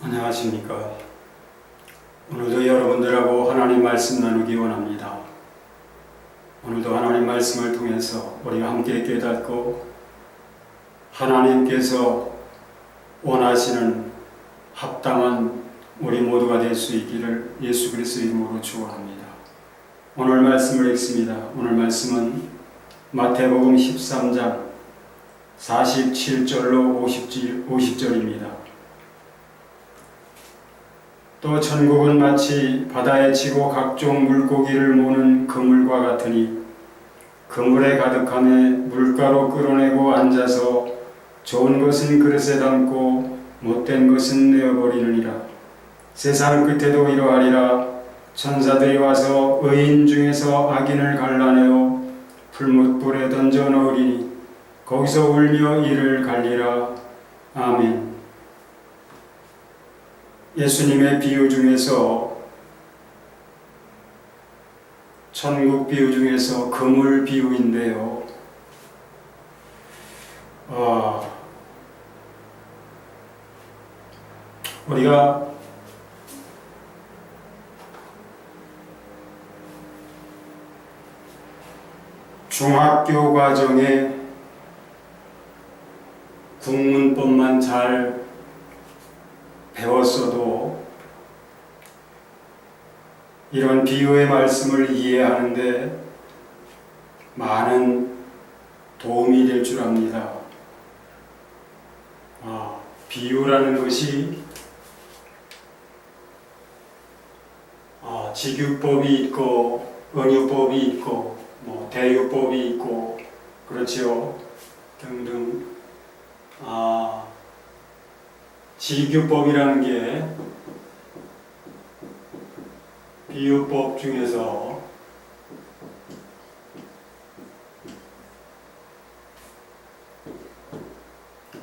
안녕하십니까. 오늘도 여러분들하고 하나님 말씀 나누기 원합니다. 오늘도 하나님 말씀을 통해서 우리가 함께 깨닫고 하나님께서 원하시는 합당한 우리 모두가 될 수 있기를 예수 그리스도 이름으로 축원합니다. 오늘 말씀을 읽습니다. 오늘 말씀은 마태복음 13장 47절로 50절입니다. 또 천국은 마치 바다에 치고 각종 물고기를 모는 그물과 같으니 그물에 가득함에 물가로 끌어내고 앉아서 좋은 것은 그릇에 담고 못된 것은 내어버리느니라. 세상 끝에도 이러하리라. 천사들이 와서 의인 중에서 악인을 갈라내어 풀무불에 던져 넣으리니 거기서 울며 이를 갈리라. 아멘. 예수님의 비유 중에서 천국 비유 중에서 그물 비유인데요. 우리가 중학교 과정에 국문법만 잘 배웠어도 이런 비유의 말씀을 이해하는데 많은 도움이 될 줄 압니다. 비유라는 것이 직유법이 있고 은유법이 있고 대유법이 있고 그렇지요. 등등. 직유법이라는 게 비유법 중에서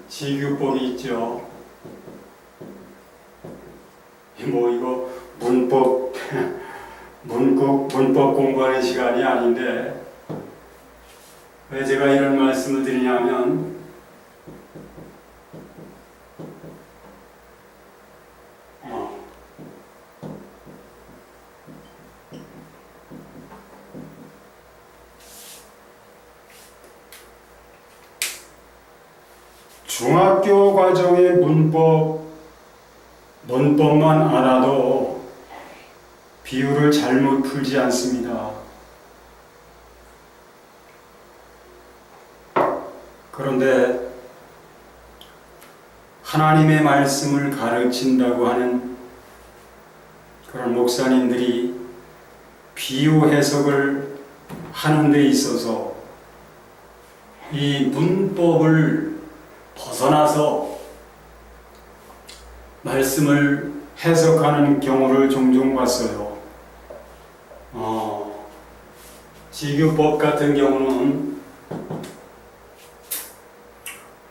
직유법이 있죠. 이거 문법 공부하는 시간이 아닌데 왜 제가 이런 말씀을 드리냐면 중학교 과정의 문법만 알아도 비유를 잘못 풀지 않습니다. 그런데 하나님의 말씀을 가르친다고 하는 그런 목사님들이 비유 해석을 하는 데 있어서 이 문법을 벗어나서 말씀을 해석하는 경우를 종종 봤어요. 직유법 같은 경우는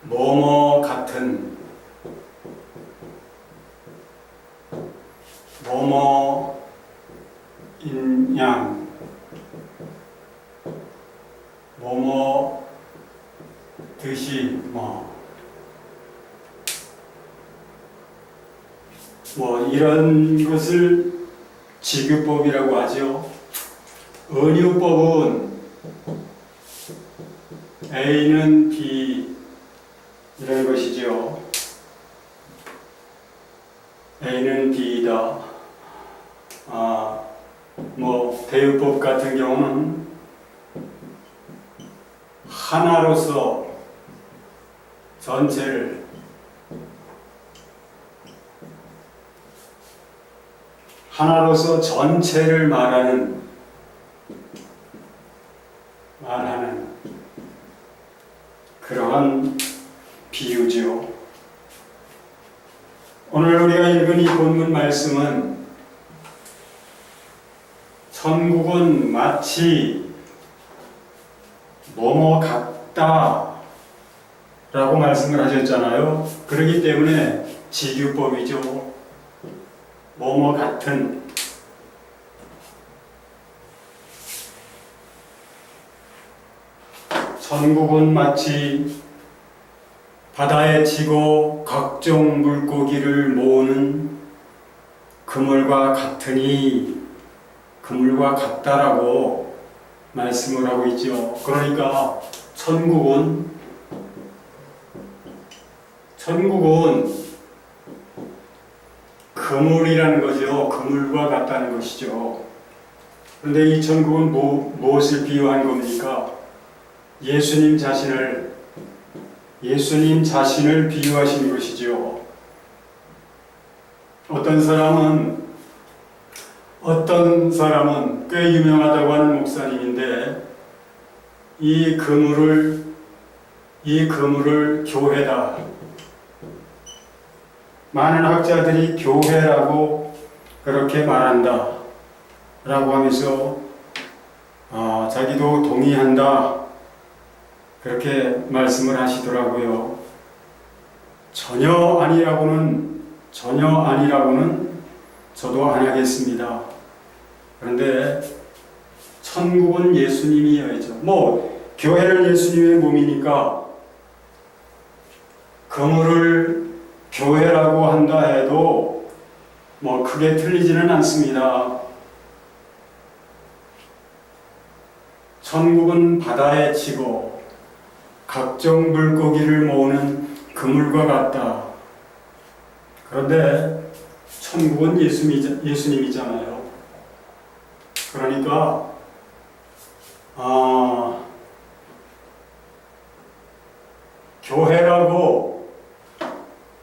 뭐뭐 같은 뭐뭐인 양 뭐뭐 듯이 이런 것을 직유법이라고 하죠. 은유법은 A는 B 이런 것이죠. A는 B이다. 대유법 같은 경우는 하나로서 전체를 말하는 그러한 비유죠. 오늘 우리가 읽은 이 본문 말씀은 천국은 마치 뭐뭐 같다 라고 말씀을 하셨잖아요. 그렇기 때문에 직유법이죠. 뭐뭐 같은 천국은 마치 바다에 치고 각종 물고기를 모으는 그물과 같으니 그물과 같다라고 말씀을 하고 있죠. 그러니까 천국은 그물이라는 거죠. 그물과 같다는 것이죠. 그런데 이 천국은 무엇을 비유한 겁니까? 예수님 자신을 비유하신 것이죠. 어떤 사람은 꽤 유명하다고 하는 목사님인데 이 그물을 교회다. 많은 학자들이 교회라고 그렇게 말한다 라고 하면서 자기도 동의한다 그렇게 말씀을 하시더라고요. 전혀 아니라고는 저도 안 하겠습니다. 그런데 천국은 예수님이어야죠. 교회는 예수님의 몸이니까 그물을 교회라고 한다 해도 크게 틀리지는 않습니다. 천국은 바다에 치고 각종 물고기를 모으는 그물과 같다. 그런데 천국은 예수님이잖아요. 그러니까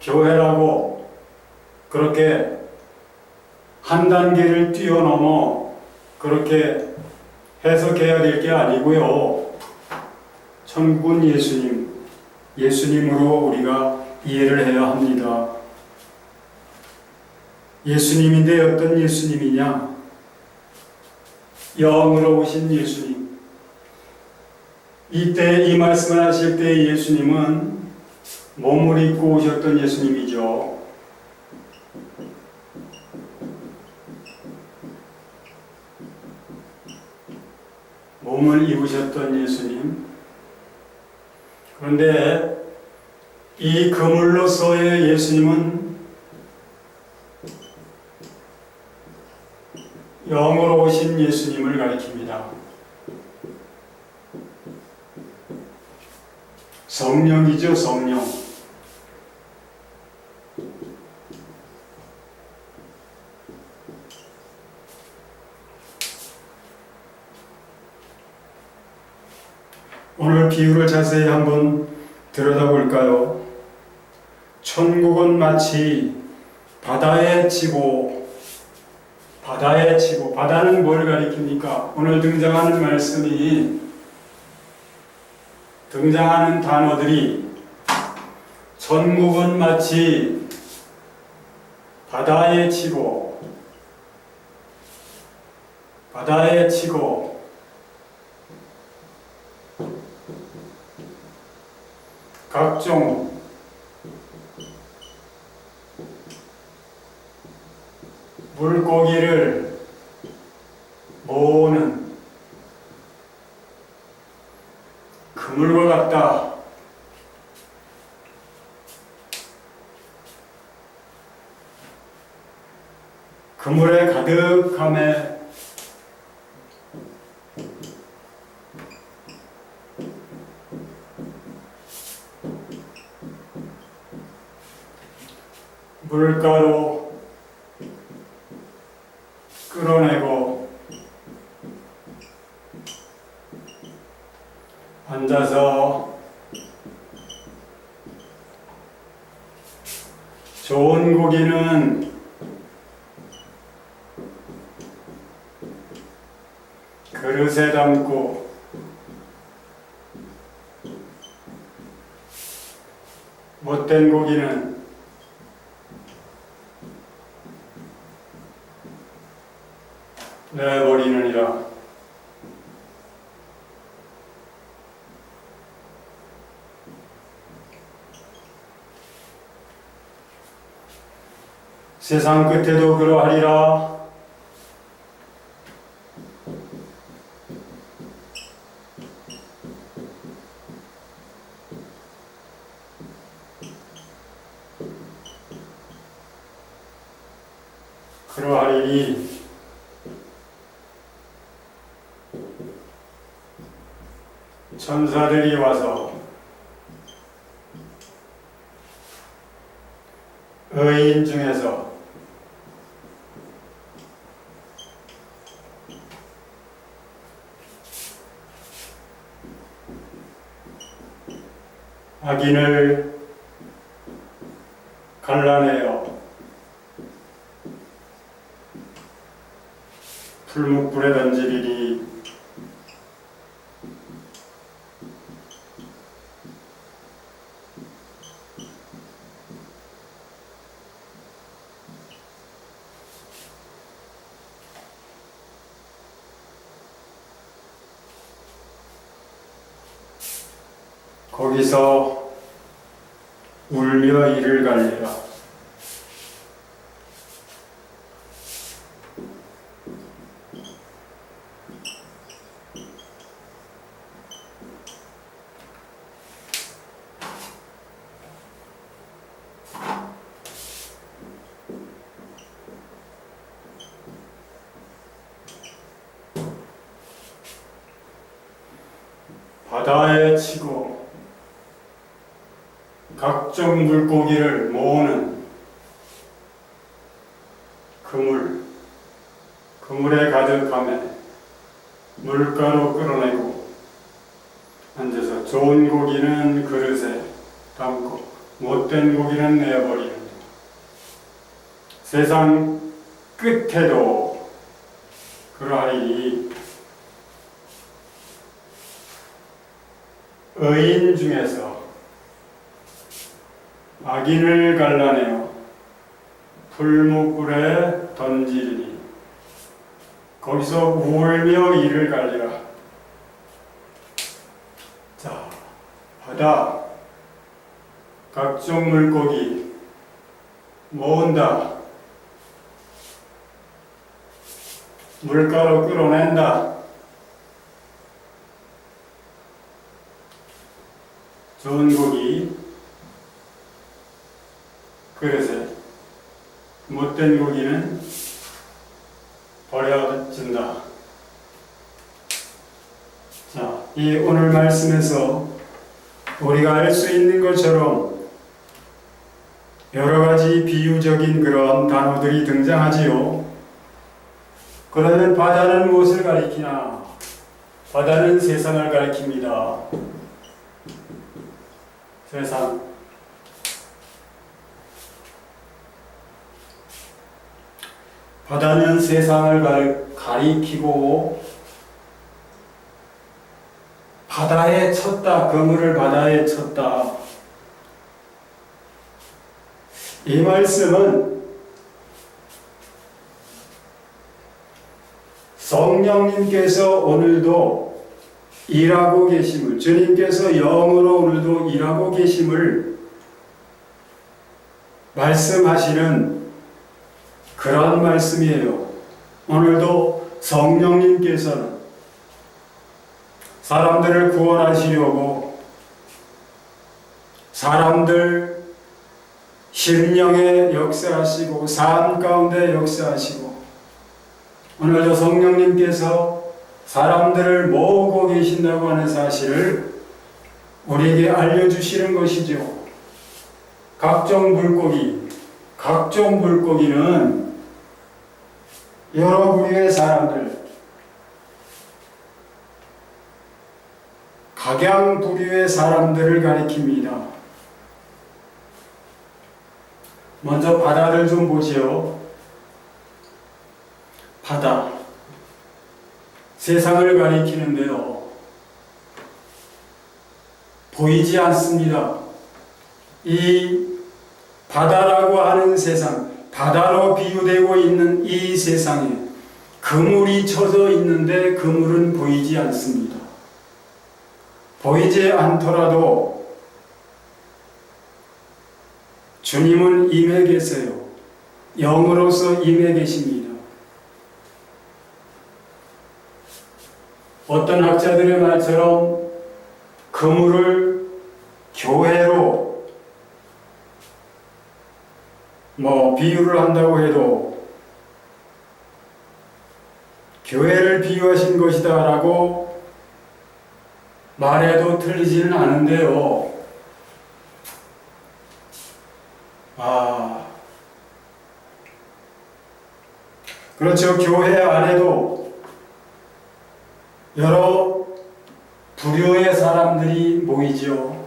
교회라고 그렇게 한 단계를 뛰어넘어 그렇게 해석해야 될 게 아니고요. 천국은 예수님으로 우리가 이해를 해야 합니다. 예수님인데 어떤 예수님이냐? 영으로 오신 예수님. 이때 이 말씀을 하실 때 예수님은 몸을 입고 오셨던 예수님이죠. 몸을 입으셨던 예수님. 그런데 이 그물로서의 예수님은 영으로 오신 예수님을 가리킵니다. 성령이죠, 성령. 오늘 비유를 자세히 한번 들여다볼까요? 천국은 마치 바다에 치고, 바다는 뭘 가리킵니까? 오늘 등장하는 단어들이 천국은 마치 바다에 치고 각종 물고기를 모으는 그물과 같다. 그물에 가득함에 물가로 끌어내고 앉아서 좋은 고기는 그릇에 담고 못된 고기는 내버리느니라. 세상 끝에도 그러하리라. 그러하리니 천사들이 와서 의인 중에서 악인을 갈라내어 풀무불에 던지리니 거기서 울며 이를 갈리라. 바다에 치고 각종 물고기를 모으는 그물에 가득함에 물가로 끌어내고 앉아서 좋은 고기는 그릇에 담고 못된 고기는 내어버리는데 세상 끝에도 그러하니 의인 중에서 악인을 갈라내어 풀무불에 던지리니 거기서 울며 이를 갈리라. 자, 바다 각종 물고기 모은다. 물가로 끌어낸다. 좋은 고기 그릇에 못된 고기는 버려진다. 자, 이 오늘 말씀에서 우리가 알 수 있는 것처럼 여러 가지 비유적인 그런 단어들이 등장하지요. 그러면 바다는 무엇을 가리키나? 바다는 세상을 가리킵니다. 세상. 바다는 세상을 가리키고 바다에 쳤다. 그물을 바다에 쳤다. 이 말씀은 성령님께서 오늘도 일하고 계심을, 주님께서 영으로 오늘도 일하고 계심을 말씀하시는 그러한 말씀이에요. 오늘도 성령님께서는 사람들을 구원하시려고 사람들 심령에 역사하시고 삶 가운데 역사하시고 오늘도 성령님께서 사람들을 모으고 계신다고 하는 사실을 우리에게 알려주시는 것이죠. 각종 물고기는 여러 부류의 사람들, 각양 부류의 사람들을 가리킵니다. 먼저 바다를 좀 보시오. 바다, 세상을 가리키는데요. 보이지 않습니다. 이 바다라고 하는 세상, 바다로 비유되고 있는 이 세상에 그물이 쳐져 있는데 그물은 보이지 않습니다. 보이지 않더라도 주님은 임해 계세요. 영으로서 임해 계십니다. 어떤 학자들의 말처럼 그물을 교회로 비유를 한다고 해도 교회를 비유하신 것이다 라고 말해도 틀리지는 않은데요. 그렇죠. 교회 안에도 여러 부류의 사람들이 모이죠.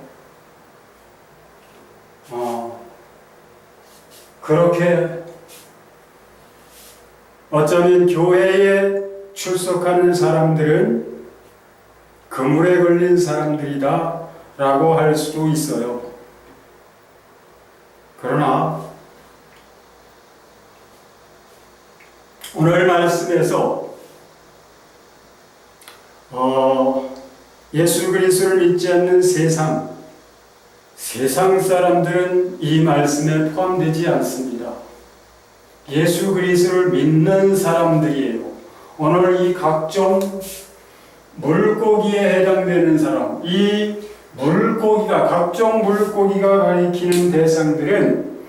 그렇게 어쩌면 교회에 출석하는 사람들은 그물에 걸린 사람들이다 라고 할 수도 있어요. 그러나 오늘 말씀에서 예수 그리스도를 믿지 않는 세상 사람들은 이 말씀에 포함되지 않습니다. 예수 그리스도를 믿는 사람들이에요. 오늘 이 각종 물고기에 해당되는 사람, 이 각종 물고기가 가리키는 대상들은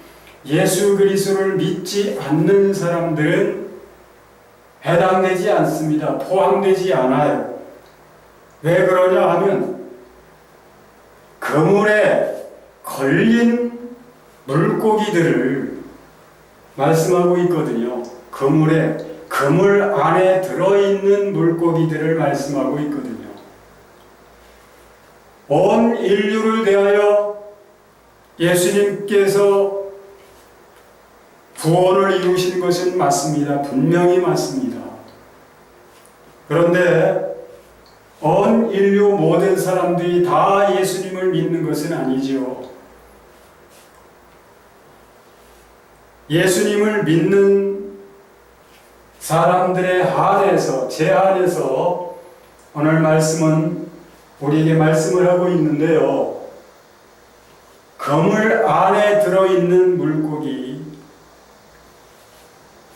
예수 그리스도를 믿지 않는 사람들은 해당되지 않습니다. 포함되지 않아요. 왜 그러냐 하면 그물에 걸린 물고기들을 말씀하고 있거든요. 그물 안에 들어있는 물고기들을 말씀하고 있거든요. 온 인류를 대하여 예수님께서 구원을 이루신 것은 맞습니다. 분명히 맞습니다. 그런데 온 인류 모든 사람들이 다 예수님을 믿는 것은 아니지요. 예수님을 믿는 사람들의 한에서, 제 한에서 오늘 말씀은 우리에게 말씀을 하고 있는데요. 그물 안에 들어있는 물고기,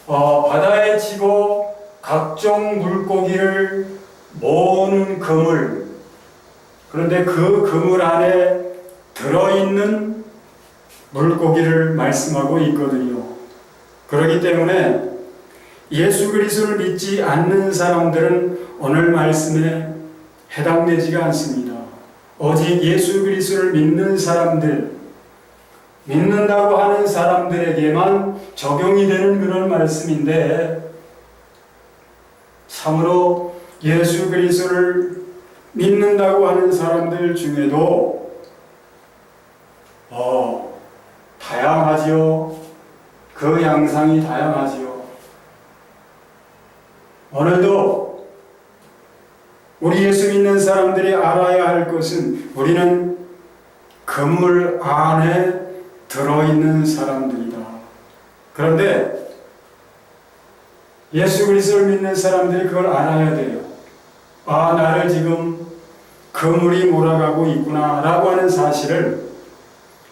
바다에 치고 각종 물고기를 모으는 그물, 그런데 그 그물 안에 들어있는 물고기를 말씀하고 있거든요. 그렇기 때문에 예수 그리스도를 믿지 않는 사람들은 오늘 말씀에 해당되지가 않습니다. 오직 예수 그리스도를 믿는 사람들, 믿는다고 하는 사람들에게만 적용이 되는 그런 말씀인데, 참으로 예수 그리스도를 믿는다고 하는 사람들 중에도 다양하지요. 그 양상이 다양하지요. 오늘도 우리 예수 믿는 사람들이 알아야 할 것은 우리는 그물 안에 들어있는 사람들이다. 그런데 예수 그리스도를 믿는 사람들이 그걸 알아야 돼요. 나를 지금 그물이 몰아가고 있구나 라고 하는 사실을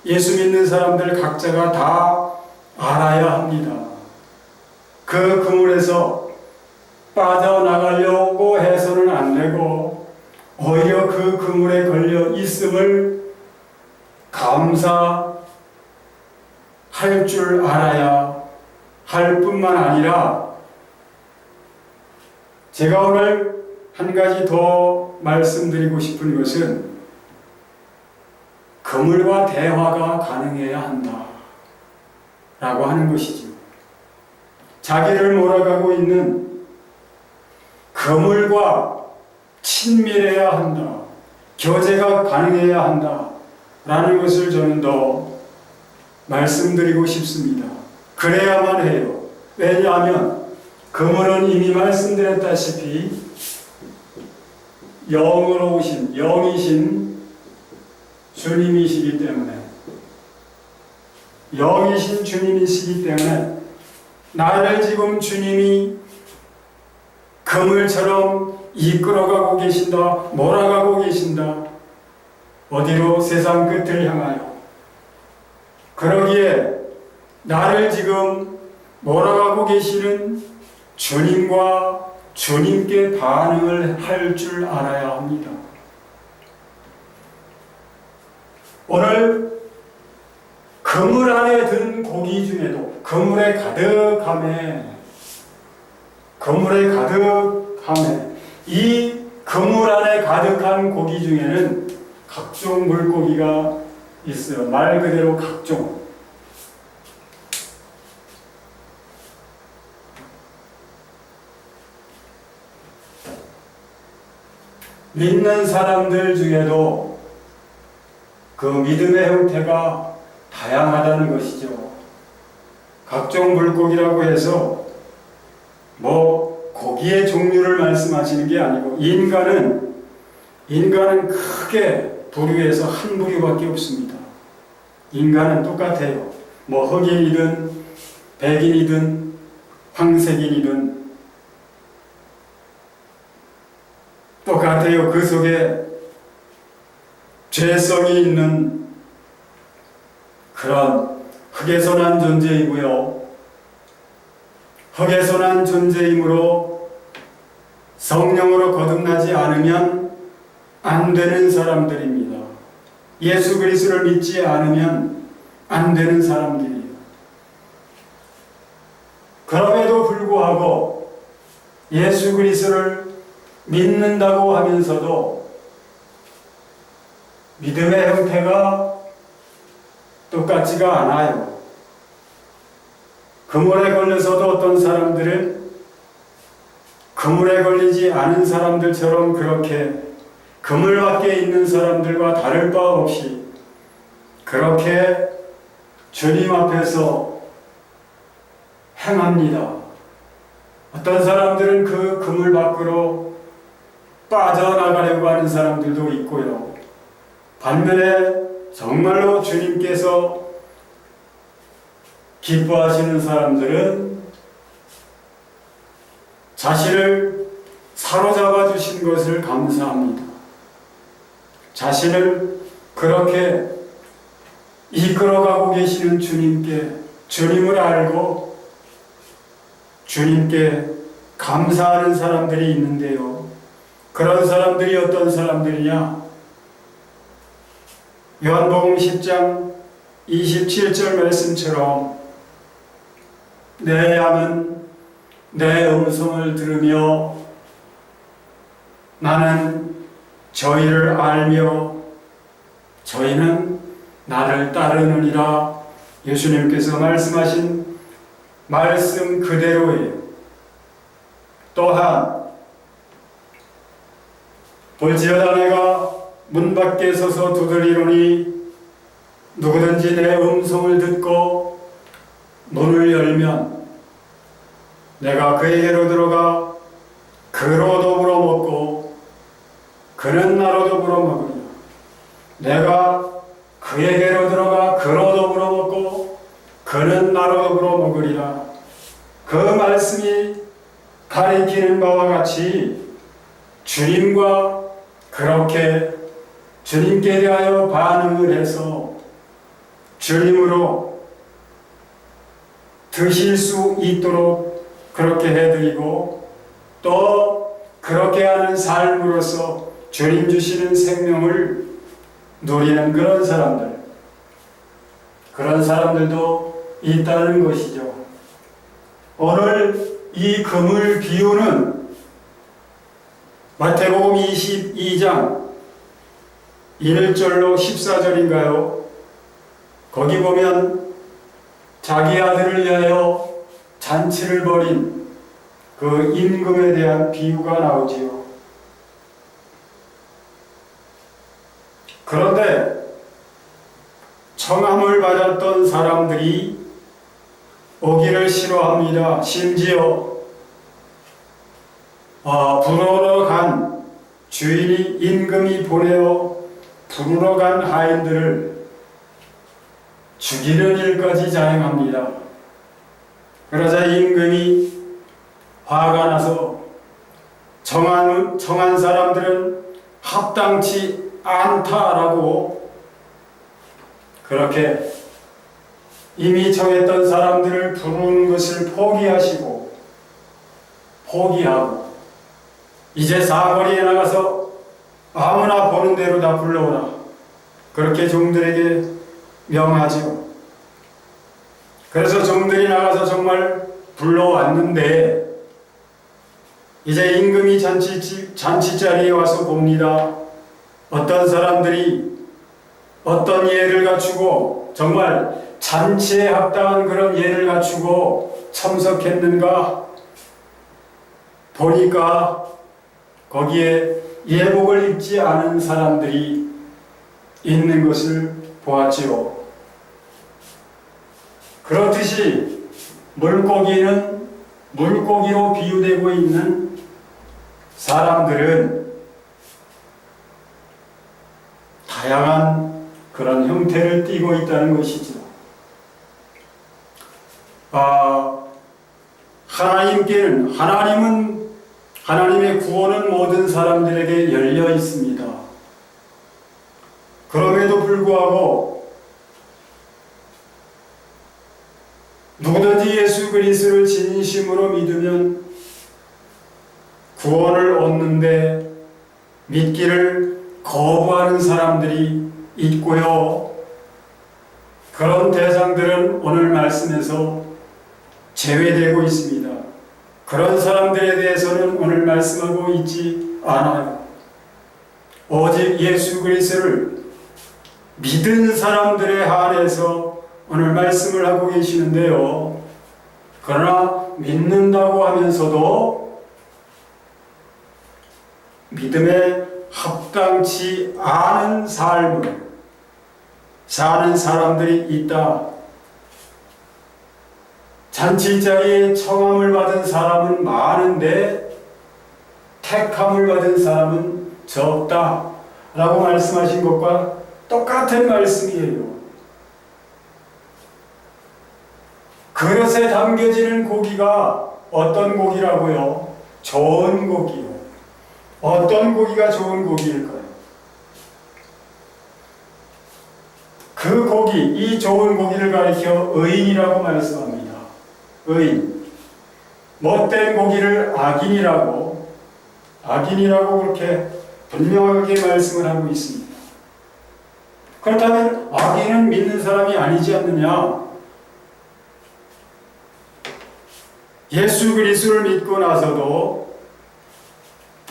예수 믿는 사람들 각자가 다 알아야 합니다. 그 그물에서 빠져나가려고 해서는 안 되고 오히려 그 그물에 걸려 있음을 감사할 줄 알아야 할 뿐만 아니라, 제가 오늘 한 가지 더 말씀드리고 싶은 것은 그물과 대화가 가능해야 한다 라고 하는 것이죠. 자기를 몰아가고 있는 그물과 친밀해야 한다, 교제가 가능해야 한다 라는 것을 저는 더 말씀드리고 싶습니다. 그래야만 해요. 왜냐하면 그물은 이미 말씀드렸다시피 영으로 오신, 영이신 주님이시기 때문에, 영이신 주님이시기 때문에 나를 지금 주님이 그물처럼 이끌어가고 계신다, 몰아가고 계신다. 어디로? 세상 끝을 향하여. 그러기에 나를 지금 몰아가고 계시는 주님과 주님께 반응을 할 줄 알아야 합니다. 오늘 그물 안에 든 고기 중에도, 그물에 가득함에 그 그물에 가득함에 이 그물 안에 가득한 고기 중에는 각종 물고기가 있어요. 말 그대로 각종. 믿는 사람들 중에도 그 믿음의 형태가 다양하다는 것이죠. 각종 물고기라고 해서 뭐 고기의 종류를 말씀하시는 게 아니고 인간은 크게 부류에서 한 부류밖에 없습니다. 인간은 똑같아요. 뭐 흑인이든 백인이든 황색인이든 똑같아요. 그 속에 죄성이 있는 그런 흙에서 난 존재이고요. 흙에서 난 존재이므로 성령으로 거듭나지 않으면 안 되는 사람들입니다. 예수 그리스도를 믿지 않으면 안 되는 사람들이에요. 그럼에도 불구하고 예수 그리스도를 믿는다고 하면서도 믿음의 형태가 똑같지가 않아요. 그물에 걸려서도 어떤 사람들은 그물에 걸리지 않은 사람들처럼 그렇게 그물 밖에 있는 사람들과 다를 바 없이 그렇게 주님 앞에서 행합니다. 어떤 사람들은 그 그물 밖으로 빠져나가려고 하는 사람들도 있고요. 반면에 정말로 주님께서 기뻐하시는 사람들은 자신을 사로잡아 주신 것을 감사합니다. 자신을 그렇게 이끌어가고 계시는 주님을 알고 주님께 감사하는 사람들이 있는데요. 그런 사람들이 어떤 사람들이냐? 요한복음 10장 27절 말씀처럼 내 양은 내 음성을 들으며 나는 저희를 알며 저희는 나를 따르느니라. 예수님께서 말씀하신 말씀 그대로예요. 또한 볼지어다 내가 문 밖에 서서 두드리노니 누구든지 내 음성을 듣고 문을 열면 내가 그에게로 들어가 그로 더불어 먹고 그는 나로 더불어 먹으리라. 내가 그에게로 들어가 그로 더불어 먹고 그는 나로 더불어 먹으리라. 그 말씀이 가리키는 바와 같이 주님과 그렇게 주님께 대하여 반응을 해서 주님으로 드실 수 있도록 그렇게 해드리고 또 그렇게 하는 삶으로서 주님 주시는 생명을 누리는 그런 사람들도 있다는 것이죠. 오늘 이 그물 비유는 마태복음 22장 1절로 14절인가요? 거기 보면 자기 아들을 위하여 잔치를 벌인 그 임금에 대한 비유가 나오지요. 그런데 청함을 받았던 사람들이 오기를 싫어합니다. 심지어 부르러 간 주인이 임금이 보내어 부르러 간 하인들을 죽이는 일까지 자행합니다. 그러자 임금이 화가 나서 정한 사람들은 합당치 않다라고 그렇게 이미 정했던 사람들을 부르는 것을 포기하고 이제 사거리에 나가서 아무나 보는 대로 다 불러오라. 그렇게 종들에게 명하지요. 그래서 종들이 나가서 정말 불러왔는데 이제 임금이 잔치자리에 와서 봅니다. 어떤 사람들이 어떤 예를 갖추고 정말 잔치에 합당한 그런 예를 갖추고 참석했는가 보니까 거기에 예복을 입지 않은 사람들이 있는 것을 보았지요. 그렇듯이 물고기는 물고기로 비유되고 있는 사람들은 다양한 그런 형태를 띠고 있다는 것이죠. 하나님의 구원은 모든 사람들에게 열려 있습니다. 그럼에도 불구하고 누구든지 예수 그리스도를 진심으로 믿으면 구원을 얻는데 믿기를 거부하는 사람들이 있고요. 그런 대상들은 오늘 말씀에서 제외되고 있습니다. 그런 사람들에 대해서는 오늘 말씀하고 있지 않아요. 오직 예수 그리스도를 믿은 사람들에 한해서 오늘 말씀을 하고 계시는데요. 그러나 믿는다고 하면서도 믿음에 합당치 않은 삶을 사는 사람들이 있다. 잔치자리에 청함을 받은 사람은 많은데 택함을 받은 사람은 적다 라고 말씀하신 것과 똑같은 말씀이에요. 그릇에 담겨지는 고기가 어떤 고기라고요? 좋은 고기요. 어떤 고기가 좋은 고기일까요? 그 고기, 이 좋은 고기를 가리켜 의인이라고 말씀합니다. 의인. 못된 고기를 악인이라고 그렇게 분명하게 말씀을 하고 있습니다. 그렇다면 악인은 믿는 사람이 아니지 않느냐? 예수 그리스도를 믿고 나서도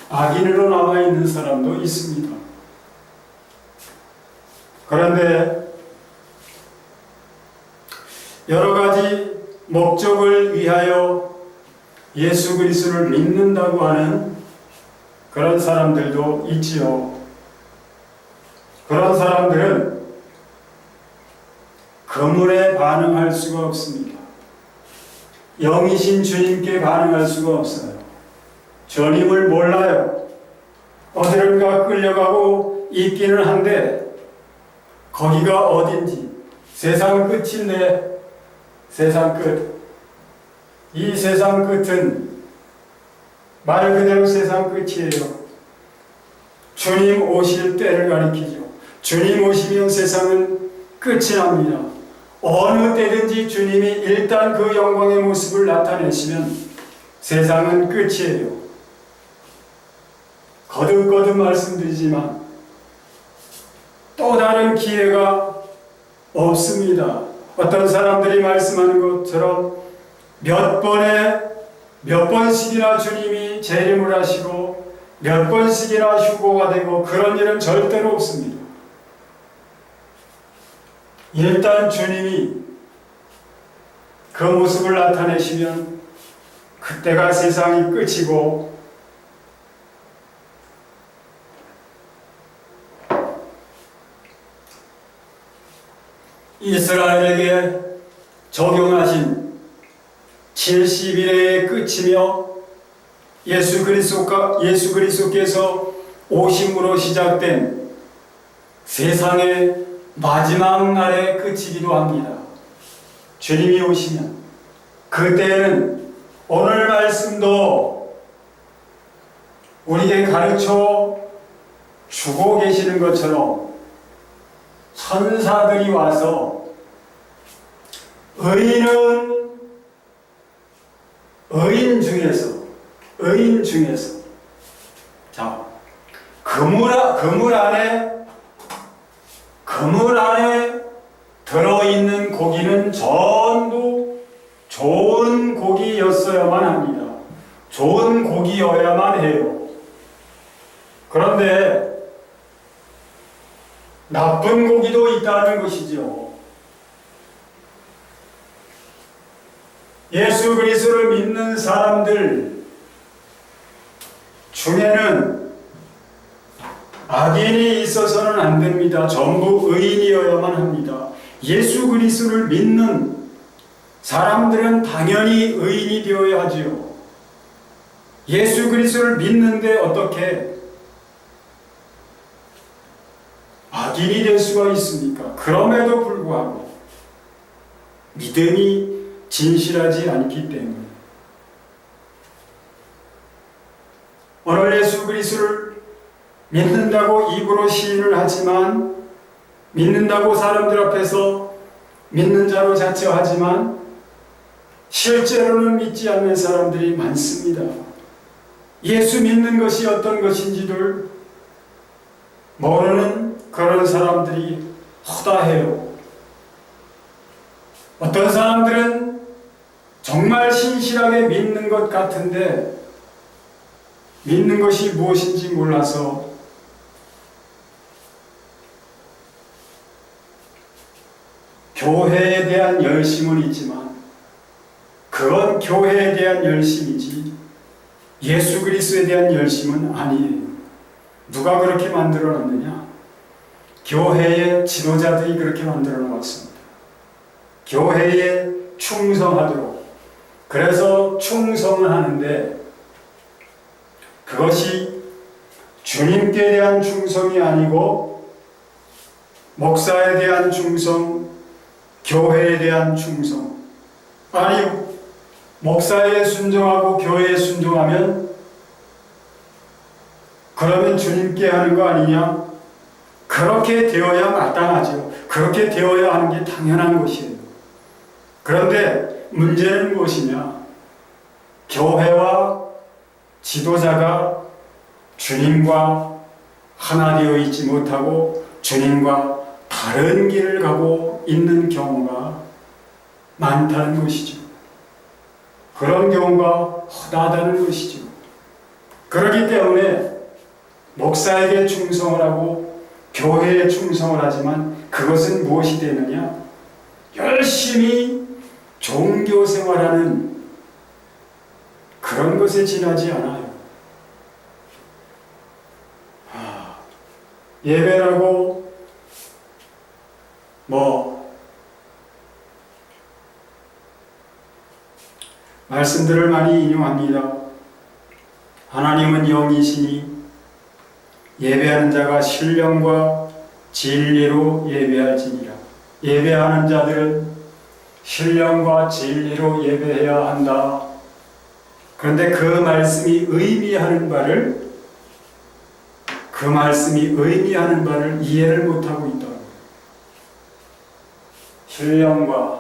악인으로 남아있는 사람도 있습니다. 그런데 여러 가지 목적을 위하여 예수 그리스도를 믿는다고 하는 그런 사람들도 있지요. 그런 사람들은 그물에 반응할 수가 없습니다. 영이신 주님께 반응할 수가 없어요. 주님을 몰라요. 어디론가 끌려가고 있기는 한데 거기가 어딘지 세상 끝인데 세상 끝. 이 세상 끝은 말 그대로 세상 끝이에요. 주님 오실 때를 가리키죠. 주님 오시면 세상은 끝이 납니다. 어느 때든지 주님이 일단 그 영광의 모습을 나타내시면 세상은 끝이에요. 거듭거듭 말씀드리지만 또 다른 기회가 없습니다. 어떤 사람들이 말씀하는 것처럼 몇 번씩이나 주님이 재림을 하시고 몇 번씩이나 휴고가 되고 그런 일은 절대로 없습니다. 일단 주님이 그 모습을 나타내시면 그때가 세상이 끝이고 이스라엘에게 적용하신 70일의 끝이며 예수 그리스도께서 오심으로 시작된 세상의 마지막 날의 끝이기도 합니다. 주님이 오시면 그때는 오늘 말씀도 우리에게 가르쳐 주고 계시는 것처럼 천사들이 와서 의인 중에서 자 그물 안에 들어있는 고기는 전부 좋은 고기였어야만 합니다. 좋은 고기여야만 해요. 그런데 나쁜 고기도 있다는 것이죠. 예수 그리스도를 믿는 사람들 중에는 악인이 있어서는 안 됩니다. 전부 의인이어야만 합니다. 예수 그리스도를 믿는 사람들은 당연히 의인이 되어야 하지요. 예수 그리스도를 믿는데 어떻게 악인이 될 수가 있습니까? 그럼에도 불구하고 믿음이 진실하지 않기 때문에 오늘 예수 그리스도를 믿는다고 입으로 시인을 하지만, 믿는다고 사람들 앞에서 믿는 자로 자처하지만 실제로는 믿지 않는 사람들이 많습니다. 예수 믿는 것이 어떤 것인지를 모르는 그런 사람들이 허다해요. 어떤 사람들은 정말 신실하게 믿는 것 같은데 믿는 것이 무엇인지 몰라서 교회에 대한 열심은 있지만 그건 교회에 대한 열심이지 예수 그리스도에 대한 열심은 아니에요. 누가 그렇게 만들어 놨느냐? 교회의 지도자들이 그렇게 만들어 놓았습니다. 교회에 충성하도록. 그래서 충성을 하는데 그것이 주님께 대한 충성이 아니고 목사에 대한 충성, 교회에 대한 충성. 아니요. 목사에 순종하고 교회에 순종하면 그러면 주님께 하는 거 아니냐? 그렇게 되어야 마땅하죠. 그렇게 되어야 하는 게 당연한 것이에요. 그런데 문제는 무엇이냐? 교회와 지도자가 주님과 하나 되어 있지 못하고 주님과 다른 길을 가고 있는 경우가 많다는 것이죠. 그런 경우가 허다하다는 것이죠. 그렇기 때문에 목사에게 충성을 하고 교회에 충성을 하지만 그것은 무엇이 되느냐? 열심히 종교 생활하는 그런 것에 지나지 않아요. 예배라고 말씀들을 많이 인용합니다. 하나님은 영이시니 예배하는 자가 신령과 진리로 예배할지니라. 예배하는 자들은 신령과 진리로 예배해야 한다. 그런데 그 말씀이 의미하는 바를 이해를 못하고 있다. 신령과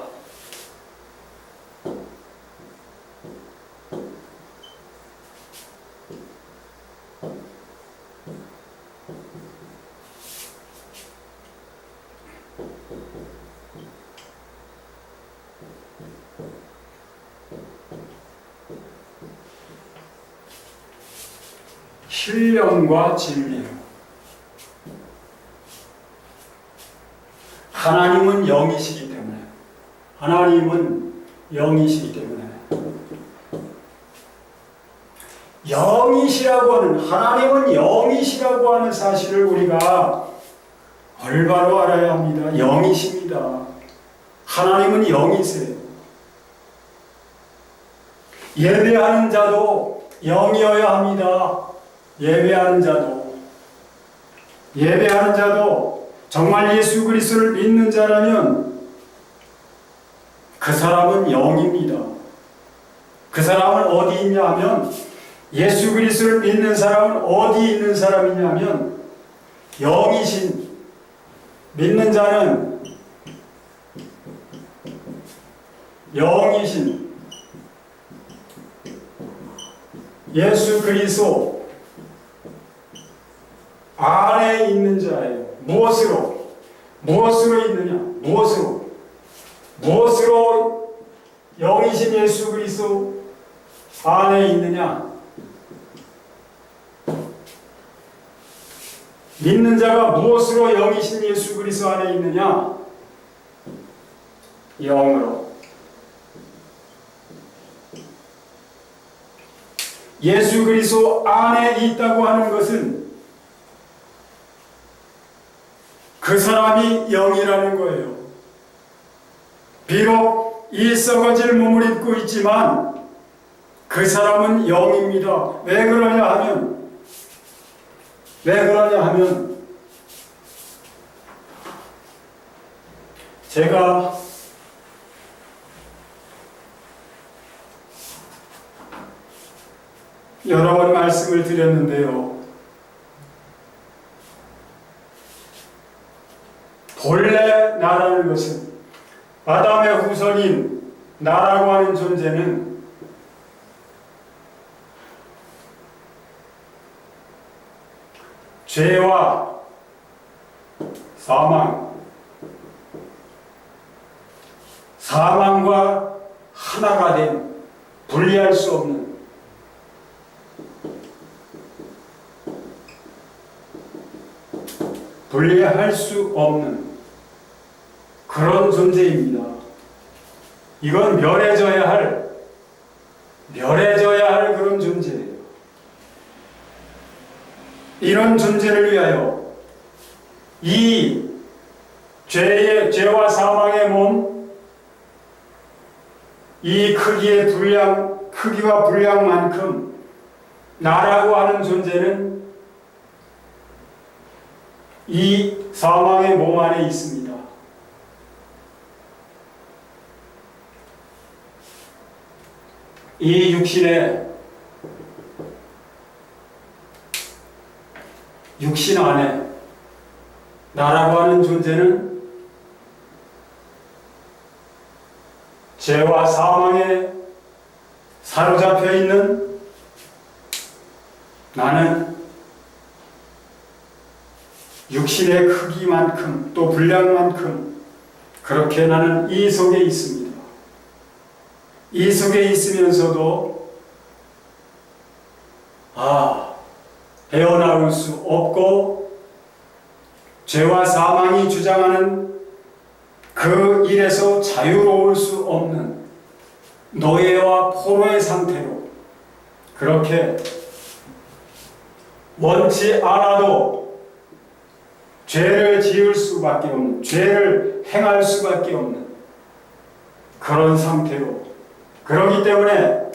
진리. 하나님은 영이시기 때문에 하나님은 영이시라고 하는 사실을 우리가 올바로 알아야 합니다. 영이십니다. 하나님은 영이세요. 예배하는 자도 영이어야 합니다. 예배하는 자도 정말 예수 그리스도를 믿는 자라면 그 사람은 영입니다. 그 사람은 어디 있냐 하면 예수 그리스도를 믿는 사람은 어디 있는 사람이냐 하면 영이신 믿는 자는 영이신 예수 그리스도 안에 있는 자예요. 무엇으로 있느냐? 무엇으로 영이신 예수 그리스도 안에 있느냐? 믿는 자가 무엇으로 영이신 예수 그리스도 안에 있느냐? 영으로. 예수 그리스도 안에 있다고 하는 것은 그 사람이 영이라는 거예요. 비록 이 썩어질 몸을 입고 있지만 그 사람은 영입니다. 왜 그러냐 하면 제가 여러 번 말씀을 드렸는데요. 본래 나라는 것은 아담의 후손인 나라고 하는 존재는 죄와 사망과 하나가 된 분리할 수 없는 분리할 수 없는 그런 존재입니다. 이건 멸해져야 할 그런 존재예요. 이런 존재를 위하여 이 죄와 사망의 몸, 이 크기와 분량만큼 나라고 하는 존재는 이 사망의 몸 안에 있습니다. 이 육신 안에 나라고 하는 존재는 죄와 사망에 사로잡혀 있는 나는 육신의 크기만큼 또 분량만큼 그렇게 나는 이 속에 있습니다. 이 속에 있으면서도 헤어나올 수 없고 죄와 사망이 주장하는 그 일에서 자유로울 수 없는 노예와 포로의 상태로 그렇게 원치 않아도 죄를 지을 수밖에 없는, 죄를 행할 수밖에 없는 그런 상태로, 그렇기 때문에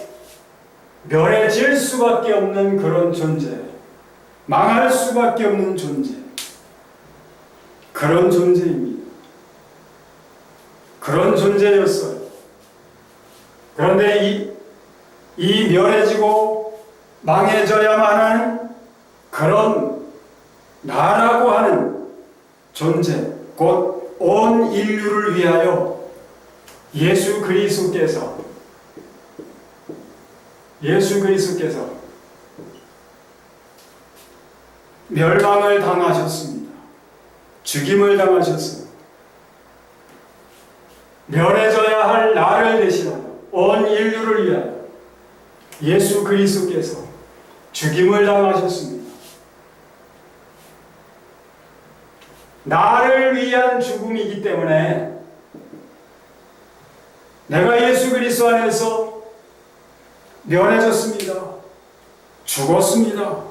멸해질 수밖에 없는 그런 존재, 망할 수밖에 없는 존재, 그런 존재입니다. 그런 존재였어요. 그런데 이 멸해지고 망해져야만 하는 그런 나라고 하는 존재, 곧 온 인류를 위하여 예수 그리스도께서 멸망을 당하셨습니다. 죽임을 당하셨습니다. 멸해져야 할 나를 대신하여 온 인류를 위하여 예수 그리스도께서 죽임을 당하셨습니다. 나를 위한 죽음이기 때문에 내가 예수 그리스도 안에서 멸해졌습니다. 죽었습니다.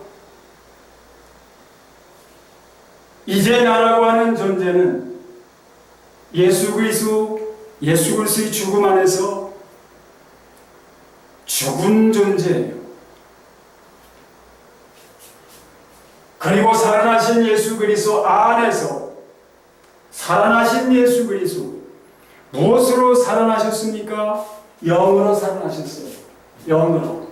이제 나라고 하는 존재는 예수 그리스도의 죽음 안에서 죽은 존재예요. 그리고 살아나신 예수 그리스도 안에서 살아나신 예수 그리스도, 무엇으로 살아나셨습니까? 영으로 살아나셨어요. 영으로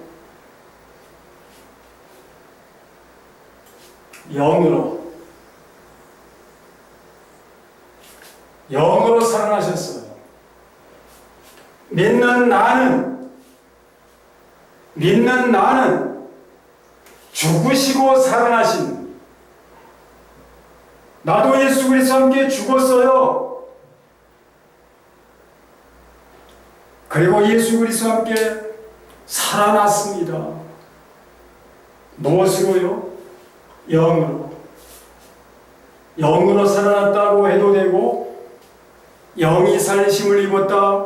살아나셨어요. 믿는 나는 죽으시고 살아나신, 나도 예수 그리스도와 함께 죽었어요. 그리고 예수 그리스도와 함께 살아났어요. 무엇으로요? 영으로. 영으로 살아났다고 해도 되고 영이 살리심을 입었다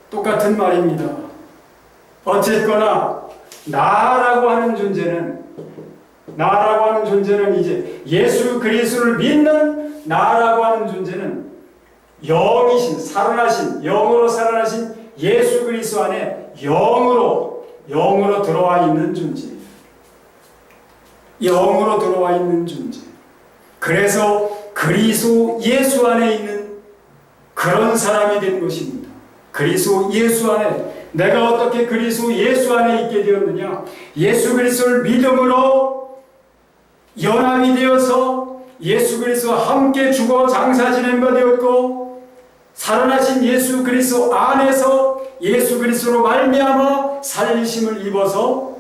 똑같은 말입니다. 어쨌거나 나라고 하는 존재는 이제 예수 그리스도를 믿는 나라고 하는 존재는 영이신 살아나신 영으로 살아나신 예수 그리스도 안에 영으로 들어와 있는 존재. 영으로 들어와 있는 존재. 그래서 그리스도 예수 안에 있는 그런 사람이 된 것입니다. 그리스도 예수 안에 내가 어떻게 그리스도 예수 안에 있게 되었느냐? 예수 그리스도를 믿음으로 연합이 되어서 예수 그리스도와 함께 죽어 장사 지낸 바 되었고 살아나신 예수 그리스도 안에서 예수 그리스도로 말미암아 살리심을 입어서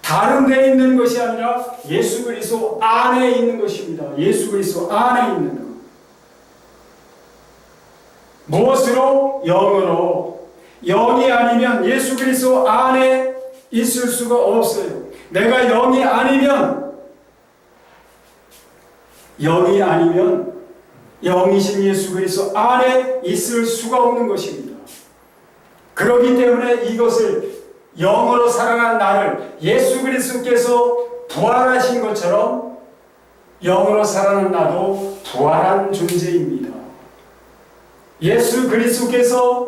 다른 데 있는 것이 아니라 예수 그리스도 안에 있는 것입니다. 예수 그리스도 안에 있는 것. 무엇으로? 영으로. 영이 아니면 예수 그리스도 안에 있을 수가 없어요. 내가 영이 아니면 영이신 예수 그리스도 안에 있을 수가 없는 것입니다. 그렇기 때문에 이것을 영으로 살아난 나를 예수 그리스도께서 부활하신 것처럼 영으로 살아난 나도 부활한 존재입니다. 예수 그리스도께서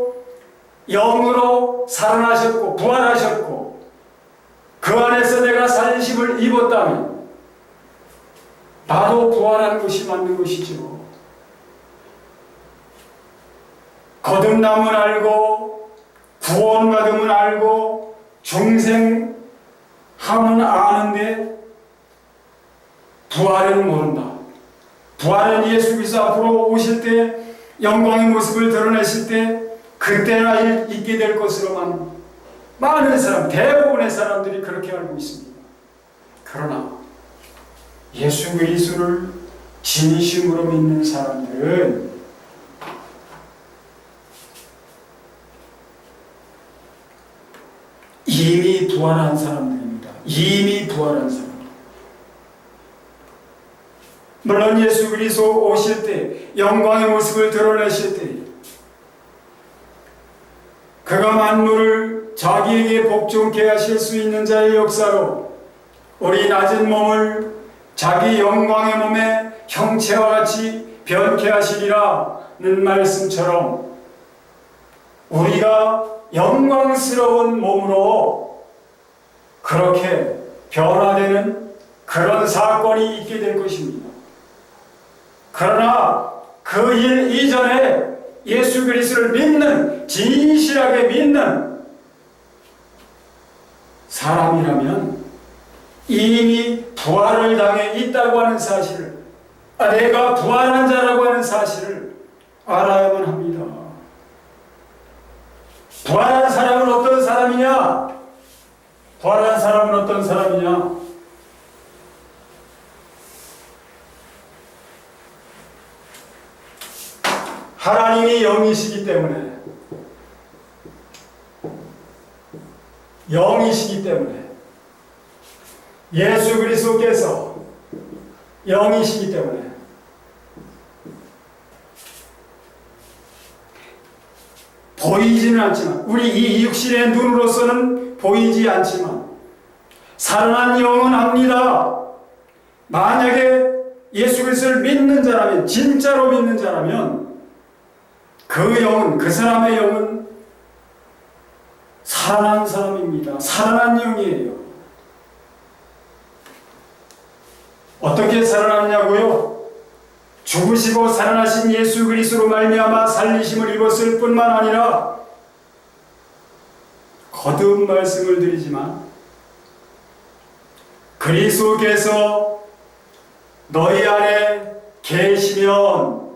영으로 살아나셨고 부활하셨고 그 안에서 내가 살리심을 입었다면 나도 부활한 것이 맞는 것이죠. 거듭남은 알고 구원받음은 알고 중생함은 아는데 부활은 모른다. 부활은 예수 그리스도 앞으로 오실 때 영광의 모습을 드러내실 때 그때나 있게 될 것으로만 많은 사람, 대부분의 사람들이 그렇게 알고 있습니다. 그러나 예수 그리스도를 진심으로 믿는 사람들은 이미 부활한 사람들입니다. 이미 부활한 사람. 물론 예수 그리스도 오실 때 영광의 모습을 드러내실 때 그가 만물을 자기에게 복종케 하실 수 있는 자의 역사로 우리 낮은 몸을 자기 영광의 몸의 형체와 같이 변케 하시리라는 말씀처럼 우리가 영광스러운 몸으로 그렇게 변화되는 그런 사건이 있게 될 것입니다. 그러나 그 일 이전에 예수 그리스도를 믿는, 진실하게 믿는 사람이라면 이미 부활을 당해 있다고 하는 사실을, 내가 부활한 자라고 하는 사실을 알아야만 합니다. 부활한 사람은 어떤 사람이냐? 부활한 사람은 어떤 사람이냐? 하나님이 영이시기 때문에 예수 그리스도께서 영이시기 때문에 보이지는 않지만 우리 이 육신의 눈으로서는 보이지 않지만 살아난 영은 압니다. 만약에 예수 그리스도를 믿는 자라면, 진짜로 믿는 자라면 그 영은, 그 사람의 영은 살아난 사람입니다. 살아난 영이에요. 어떻게 살아났냐고요? 죽으시고 살아나신 예수 그리스도로 말미암아 살리심을 입었을 뿐만 아니라 거듭 말씀을 드리지만 그리스도께서 너희 안에 계시면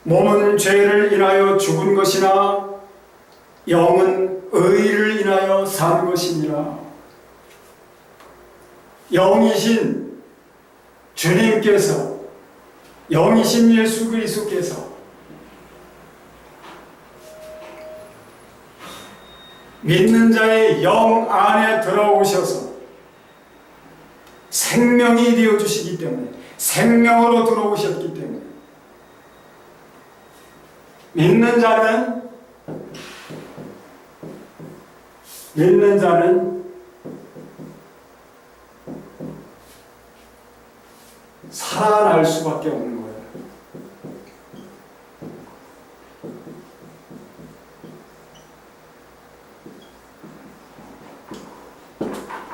몸은 죄를 인하여 죽은 것이나 영은 의를 인하여 산 것이니라. 영이신 주님께서, 영이신 예수 그리스도께서 믿는 자의 영 안에 들어오셔서 생명이 되어 주시기 때문에, 생명으로 들어오셨기 때문에, 믿는 자는 살아날 수밖에 없는 거예요.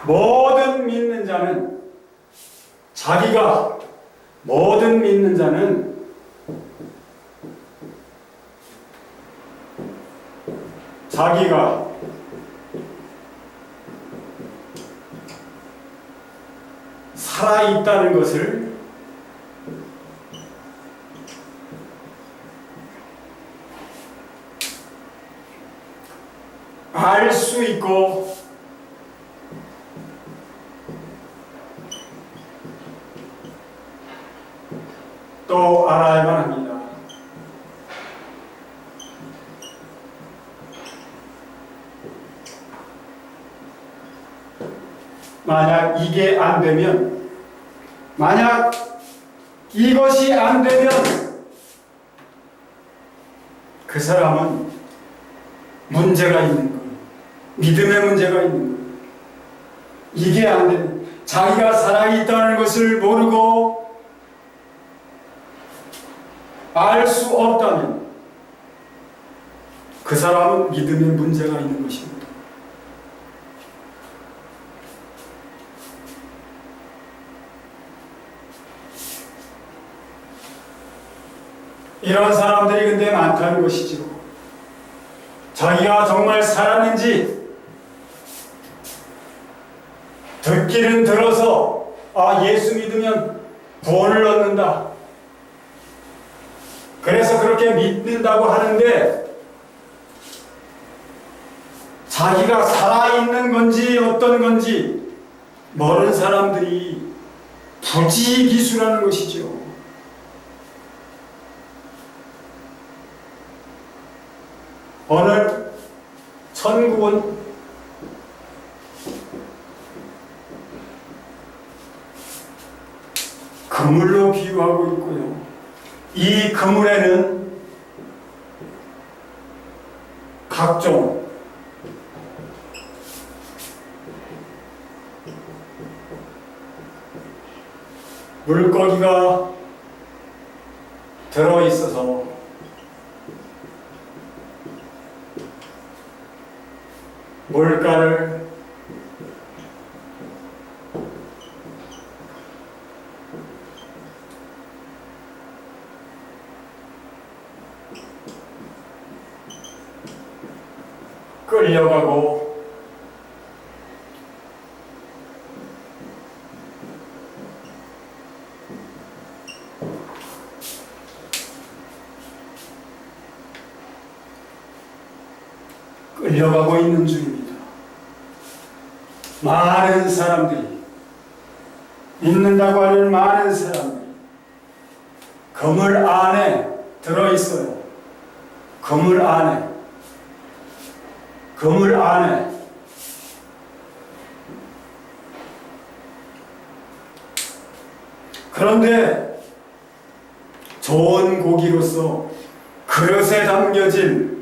모든 믿는 자는 자기가 살아있다는 것을 알 수 있고 또 알아야만 합니다. 만약 이게 안 되면, 만약 이것이 안 되면 그 사람은 문제가 있는 거예요. 믿음의 문제가 있는 거예요. 이게 안 되면, 자기가 살아있다는 것을 모르고 알 수 없다면 그 사람은 믿음의 문제가 있는 것입니다. 이런 사람들이 근데 많다는 것이죠. 자기가 정말 살았는지 듣기는 들어서 예수 믿으면 구원을 얻는다, 그래서 그렇게 믿는다고 하는데 자기가 살아있는 건지 어떤 건지 모르는 사람들이 부지기수라는 것이죠. 오늘 천국은 그물로 비유하고 있고요. 이 그물에는 각종 물고기가 들어있어서 물가를 끌려가고 끌려가고 있는 중입니다. 많은 사람들이, 믿는다고 하는 많은 사람들이 그물 안에 들어있어요. 그물 안에. 그런데 좋은 고기로서 그릇에 담겨진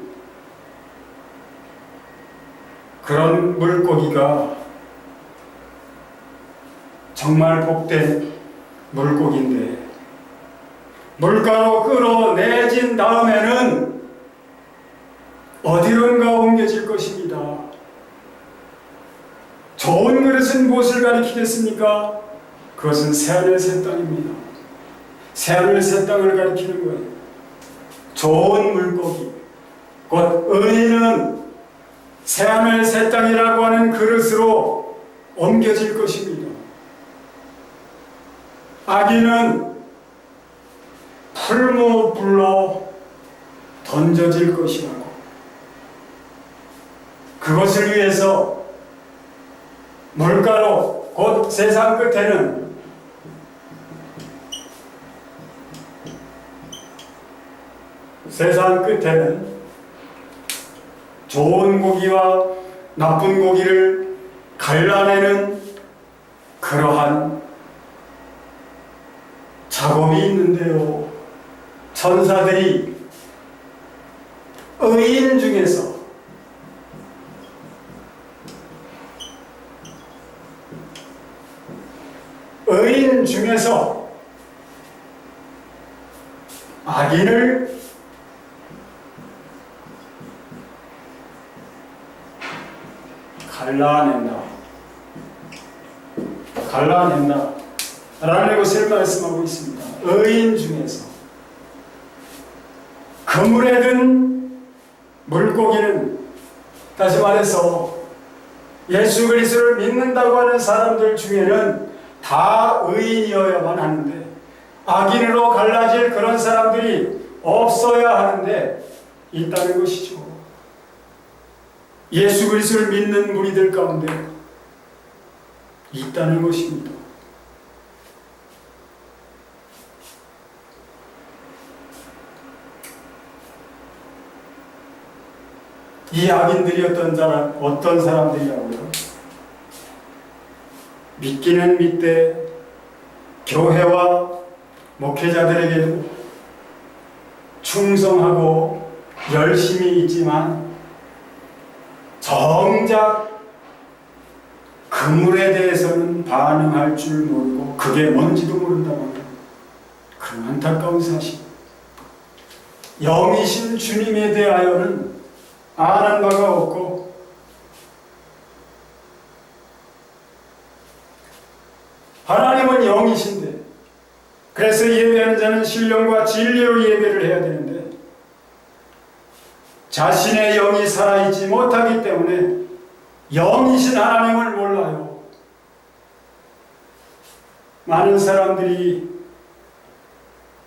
그런 물고기가 정말 복된 물고기인데, 물가로 끌어내진 다음에는 어디론가 옮겨질 것입니다. 좋은 그릇은 무엇을 가리키겠습니까? 그것은 새하늘 새 땅입니다. 새하늘 새 땅을 가리키는 거예요. 좋은 물고기, 곧 의인은 새하늘 새 땅이라고 하는 그릇으로 옮겨질 것입니다. 악인은 풀무불로 던져질 것이라고. 그것을 위해서 물가로, 곧 세상 끝에는 좋은 고기와 나쁜 고기를 갈라내는 그러한 작업이 있는데요. 천사들이 의인 중에서 악인을 갈라낸다 라는 것을 말씀하고 있습니다. 의인 중에서 그물에 든 물고기는, 다시 말해서 예수 그리스도를 믿는다고 하는 사람들 중에는 다 의인이어야만 하는데, 악인으로 갈라질 그런 사람들이 없어야 하는데 있다는 것이죠. 예수 그리스도를 믿는 무리들 가운데 있다는 것입니다. 이 악인들이 어떤 사람들이라고요? 믿기는 믿되 교회와 목회자들에게도 충성하고 열심히 있지만 정작 그물에 대해서는 반응할 줄 모르고 그게 뭔지도 모른다고 합니다. 그런 안타까운 사실. 영이신 주님에 대하여는 아는 바가 없고 하나님은 영이신데, 그래서 예배하는 자는 신령과 진리로 예배를 해야 되는데 자신의 영이 살아있지 못하기 때문에 영이신 하나님을 몰라요. 많은 사람들이,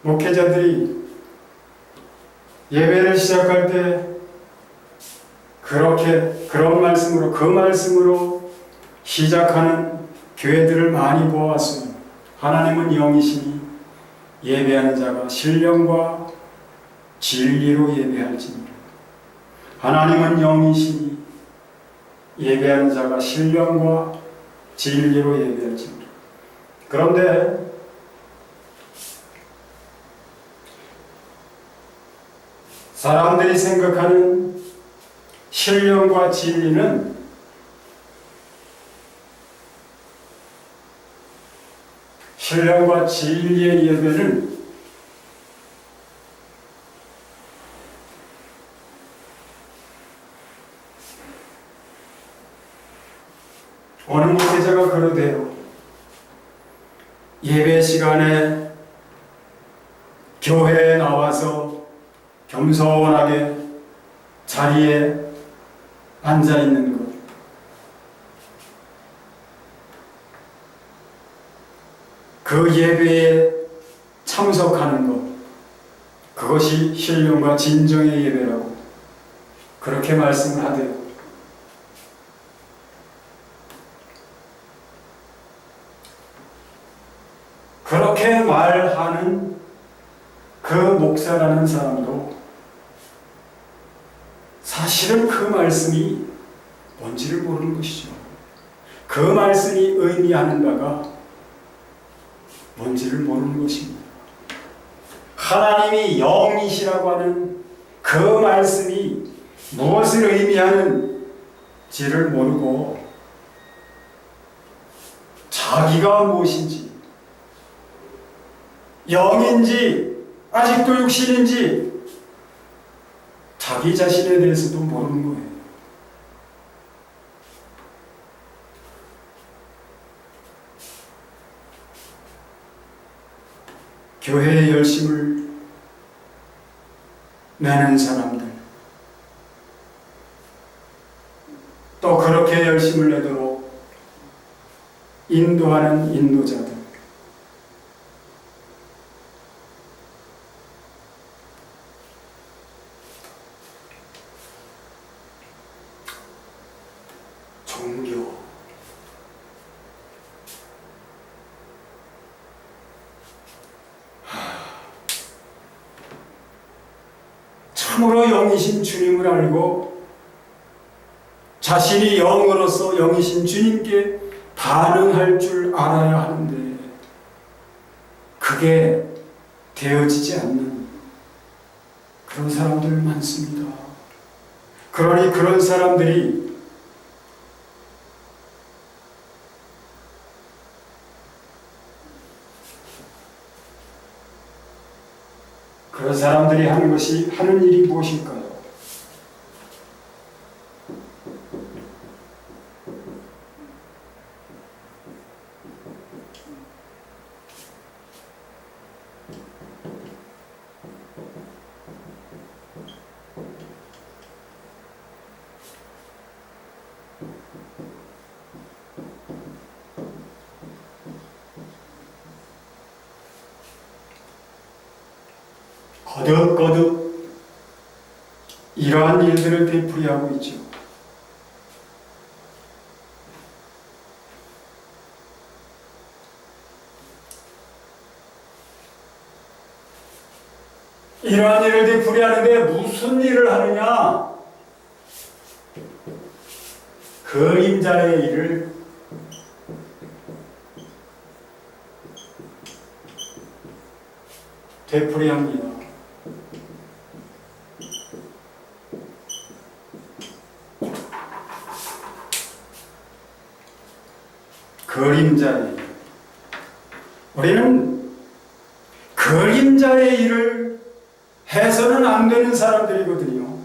목회자들이 예배를 시작할 때 그런 말씀으로, 그 말씀으로 시작하는 교회들을 많이 보았어요. 하나님은 영이시니 예배하는 자가 신령과 진리로 예배할지니라. 하나님은 영이시니 예배하는 자가 신령과 진리로 예배할지니라. 그런데 사람들이 생각하는 신령과 진리는 신령과 진리의 예배는 어느 목회자가 그러대요. 예배 시간에 교회에 나와서 겸손하게 자리에 앉아 있는 것, 그 예배에 참석하는 것, 그것이 신령과 진정의 예배라고 그렇게 말씀을 하대요. 그렇게 말하는 그 목사라는 사람도 사실은 그 말씀이 뭔지를 모르는 것이죠. 그 말씀이 의미하는 바가 뭔지를 모르는 것입니다. 하나님이 영이시라고 하는 그 말씀이 무엇을 의미하는지를 모르고 자기가 무엇인지, 영인지 아직도 육신인지 자기 자신에 대해서도 모르는 거예요. 교회에 열심을 내는 사람들, 또 그렇게 열심을 내도록 인도하는 인도자들, 종교, 참으로 영이신 주님을 알고 자신이 영으로서 영이신 주님께 반응할 줄 알아야 하는데 그 그게 되어지지 않는 그런 사람들 많습니다. 그러니 그런 사람들이 하는 일이 무엇일까요? 거듭거듭 이러한 일들을 되풀이하고 있죠. 이러한 일을 되풀이하는데 무슨 일을 하느냐? 그림자의 일을 되풀이합니다. 그림자의 일. 우리는 그림자의 일을 해서는 안 되는 사람들이거든요.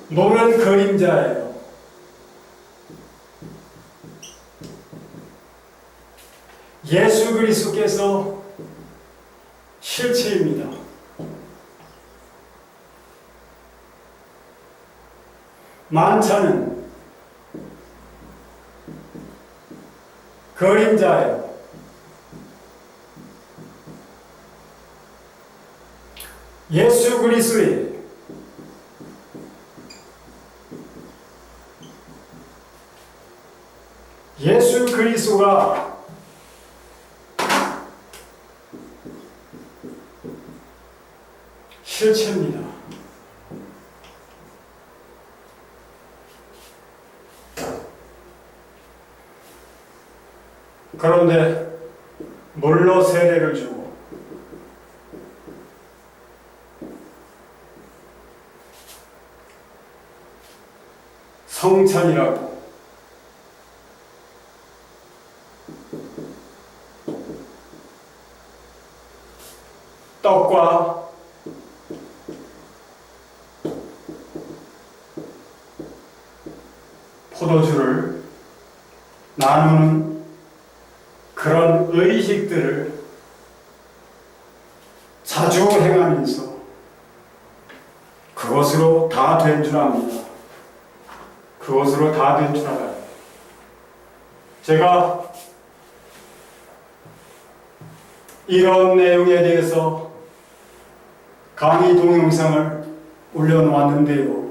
노는 그림자예요. 예수 그리스도께서 실체입니다. 만찬은 그림자예요. 예수 그리스도의 예수 그리스도가 실체입니다. 그런데 물로 세례를 주고 성찬이라고 떡과 포도주를 나누는 그런 의식들을 자주 행하면서 그것으로 다 된 줄 압니다. 그것으로 다 된 줄 알아요. 제가 이런 내용에 대해서 강의 동영상을 올려놓았는데요.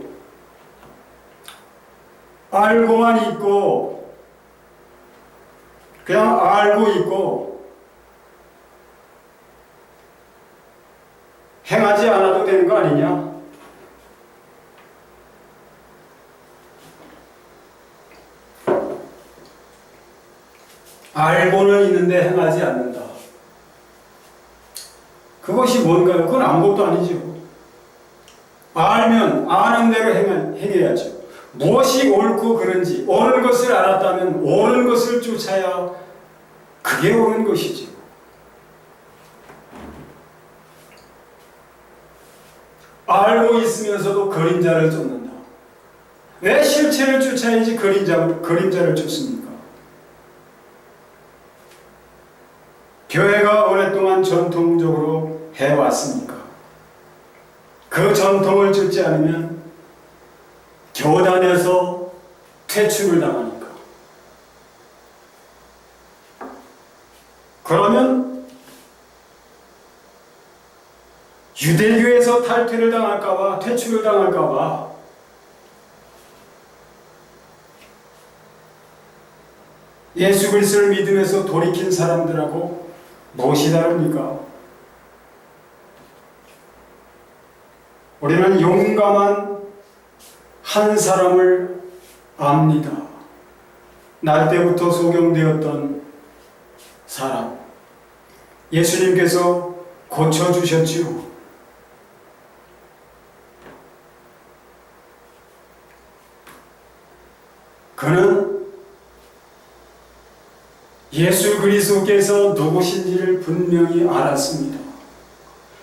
알고만 있고 그냥 알고 있고 행하지 않아도 되는 거 아니냐? 알고는 있는데 행하지 않는다. 그것이 뭔가요? 그건 아무것도 아니죠. 알면 아는 대로 행해야죠. 무엇이 옳고 그른지 옳은 것을 알았다면 옳은 것을 쫓아야 그게 옳은 것이죠. 알고 있으면서도 그림자를 쫓는다. 왜 실체를 쫓아야지 그림자를 쫓습니까? 교회가 오랫동안 전통적으로 해왔으니까 그 전통을 쫓지 않으면 교단에서 퇴출을 당하니까. 그러면 유대교에서 탈퇴를 당할까봐, 퇴출을 당할까봐 예수 그리스도를 믿으면서 돌이킨 사람들하고 무엇이 다릅니까? 우리는 용감한 한 사람을 압니다. 날 때부터 소경되었던 사람, 예수님께서 고쳐주셨지요. 그는 예수 그리스도께서 누구신지를 분명히 알았습니다.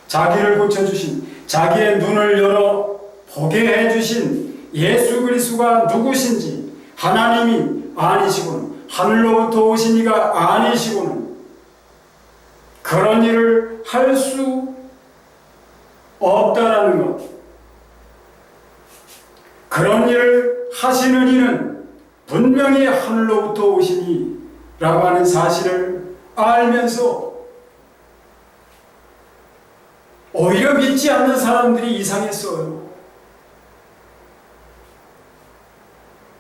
자기를 고쳐주신, 자기의 눈을 열어 보게 해주신 예수 그리스도가 누구신지, 하나님이 아니시고는, 하늘로부터 오신 이가 아니시고는 그런 일을 할 수 없다라는 것, 그런 일을 하시는 이는 분명히 하늘로부터 오시니 라고 하는 사실을 알면서 오히려 믿지 않는 사람들이 이상했어요.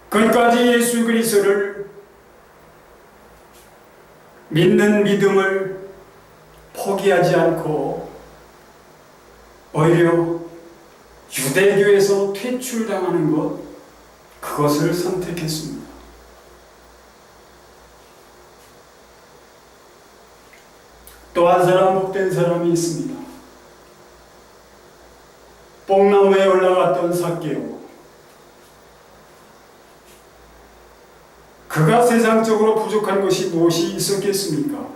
끝까지 예수 그리스도를 믿는 믿음을 포기하지 않고 오히려 유대교에서 퇴출당하는 것, 그것을 선택했습니다. 또 한 사람, 복된 사람이 있습니다. 뽕나무에 올라갔던 삭개오. 그가 세상적으로 부족한 것이 무엇이 있었겠습니까?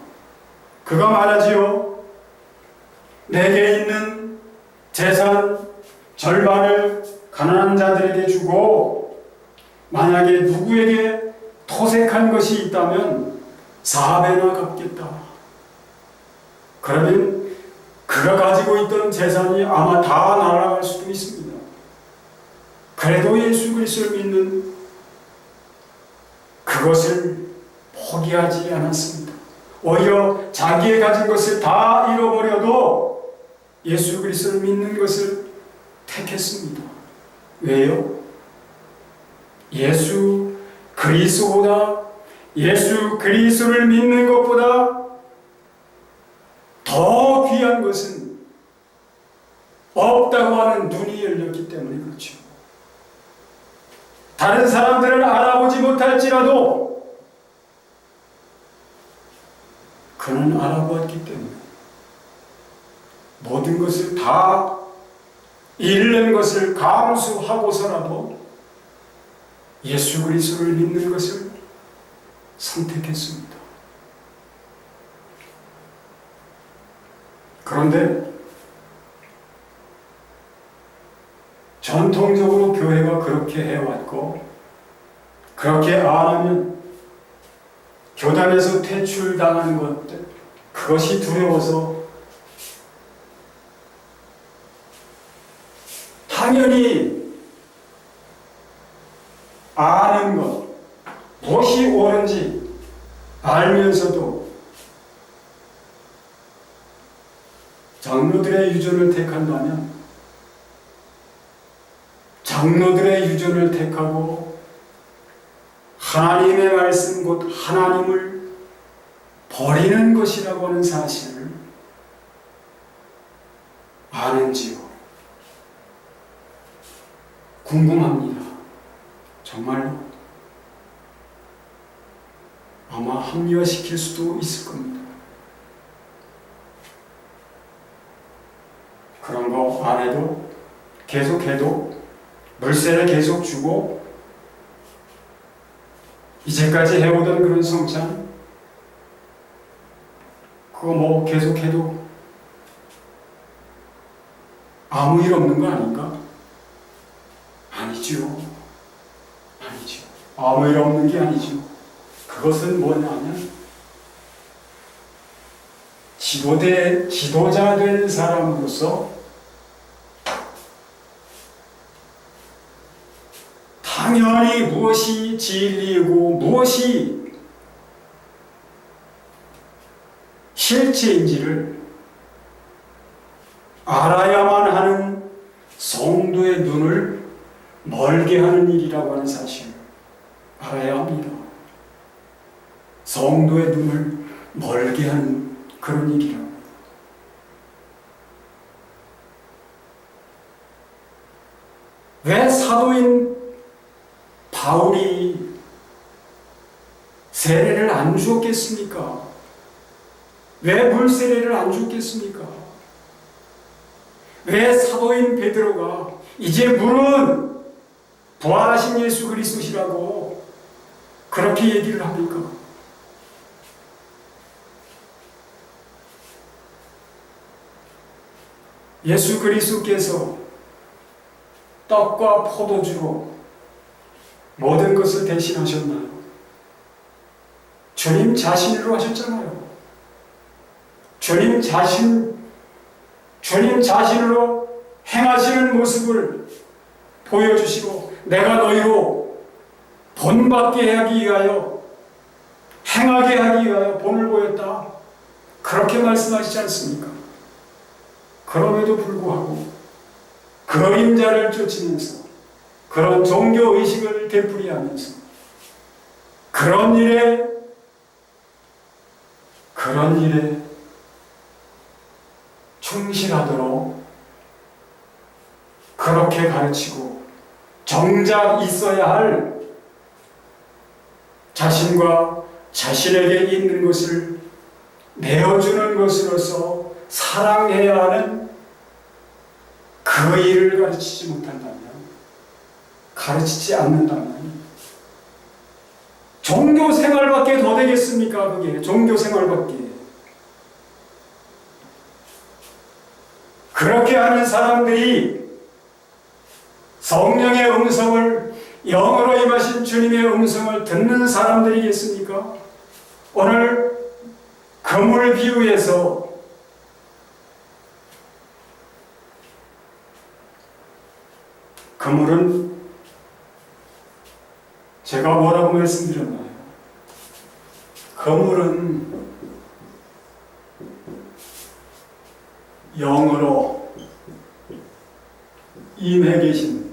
그가 말하지요. 내게 있는 재산 절반을 가난한 자들에게 주고 만약에 누구에게 토색한 것이 있다면 4배나 갚겠다. 그러면 그가 가지고 있던 재산이 아마 다 날아갈 수도 있습니다. 그래도 예수 그리스도를 믿는 그것을 포기하지 않았습니다. 오히려 자기의 가진 것을 다 잃어버려도 예수 그리스도를 믿는 것을 택했습니다. 왜요? 예수 그리스도를 믿는 것보다 더 귀한 것은 없다고 하는 눈이 열렸기 때문에 그렇죠. 다른 사람들은 알아보지 못할지라도 그는 알아보았기 때문에 모든 것을 다 잃는 것을 감수하고서라도 예수 그리스도를 믿는 것을 선택했습니다. 그런데 전통적으로 교회가 그렇게 해왔고, 그렇게 안 하면 교단에서 퇴출당하는 것들, 그것이 두려워서 당연히 아는 것, 무엇이 옳은지 알면서도 장로들의 유전을 택한다면 장로들의 유전을 택하고 하나님의 말씀 곧 하나님을 버리는 것이라고 하는 사실을 아는지요? 궁금합니다. 정말로 아마 합리화시킬 수도 있을 겁니다. 그런 거 안 해도 계속해도 물세를 계속 주고 이제까지 해오던 그런 성찬 그거 뭐 계속해도 아무 일 없는 거 아닌가? 아니죠. 아니죠. 아무 일 없는 게 아니죠. 그것은 뭐냐면 지도자 된 사람으로서 당연히 무엇이 진리이고 무엇이 실체인지를 알아야만 하는 성도의 눈을 멀게 하는 일이라고 하는 사실을 알아야 합니다. 성도의 눈을 멀게 하는 그런 일이라고 합니다. 왜 사도인 바울이 세례를 안 주었겠습니까? 왜 물 세례를 안 주었겠습니까? 왜 사도인 베드로가 이제 물은 부활하신 예수 그리스도시라고 그렇게 얘기를 합니까? 예수 그리스도께서 떡과 포도주로 모든 것을 대신하셨나요? 주님 자신으로 하셨잖아요. 주님 자신으로 행하시는 모습을 보여주시고 내가 너희로 본받게 하기 위하여 행하게 하기 위하여 본을 보였다. 그렇게 말씀하시지 않습니까? 그럼에도 불구하고 그림자를 쫓으면서 그런 종교의식을 되풀이하면서 그런 일에 충실하도록 그렇게 가르치고 정작 있어야 할 자신과 자신에게 있는 것을 내어주는 것으로서 사랑해야 하는 그 일을 가르치지 못한다면, 가르치지 않는다면 종교 생활밖에 더 되겠습니까? 그게 종교 생활밖에. 그렇게 하는 사람들이 성령의 음성을, 영으로 임하신 주님의 음성을 듣는 사람들이겠습니까? 오늘 그물 비유에서 그물은 제가 뭐라고 말씀드렸나요? 그물은 영으로 임해 계신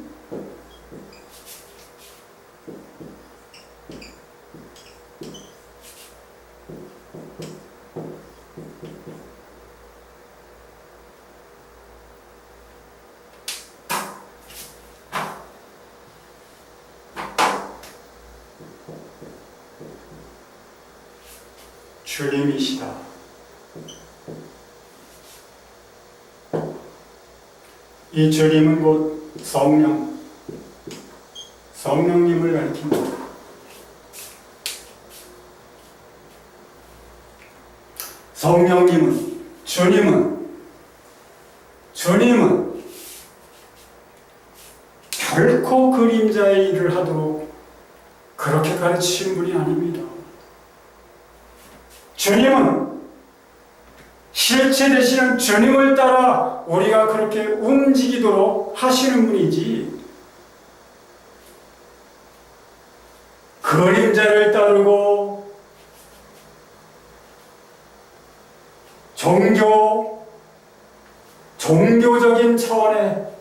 주님이시다. 이 주님은 곧 성령님을 가리킵니다. 성령님은, 주님은 결코 그림자의 일을 하도록 그렇게 가르치신 분이 아닙니다. 주님은 실체 되시는 주님을 따라 우리가 그렇게 움직이도록 하시는 분이지, 그림자를 따르고 종교적인 차원에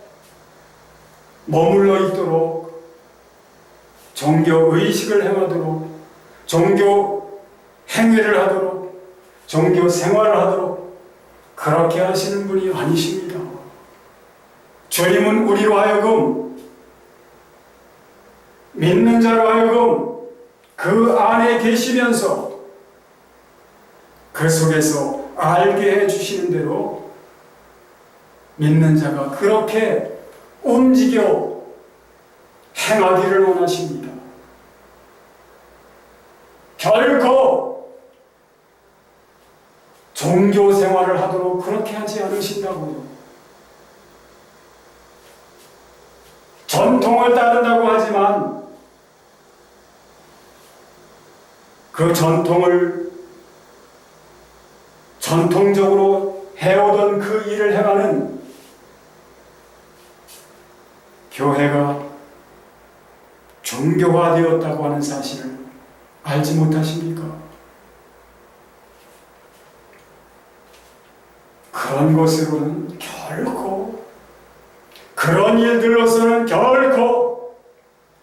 머물러 있도록, 종교의식을 행하도록, 종교 행위를 하도록, 종교 생활을 하도록 그렇게 하시는 분이 아니십니다. 주님은 우리로 하여금, 믿는 자로 하여금 그 안에 계시면서 그 속에서 알게 해주시는 대로 믿는 자가 그렇게 움직여 행하기를 원하십니다. 결코 종교 생활을 하도록 그렇게 하지 않으신다고요. 전통을 따른다고 하지만 그 전통적으로 해오던 그 일을 행하는 교회가 종교화되었다고 하는 사실을 알지 못하십니까? 그런 것으로는 결코, 그런 일들로서는 결코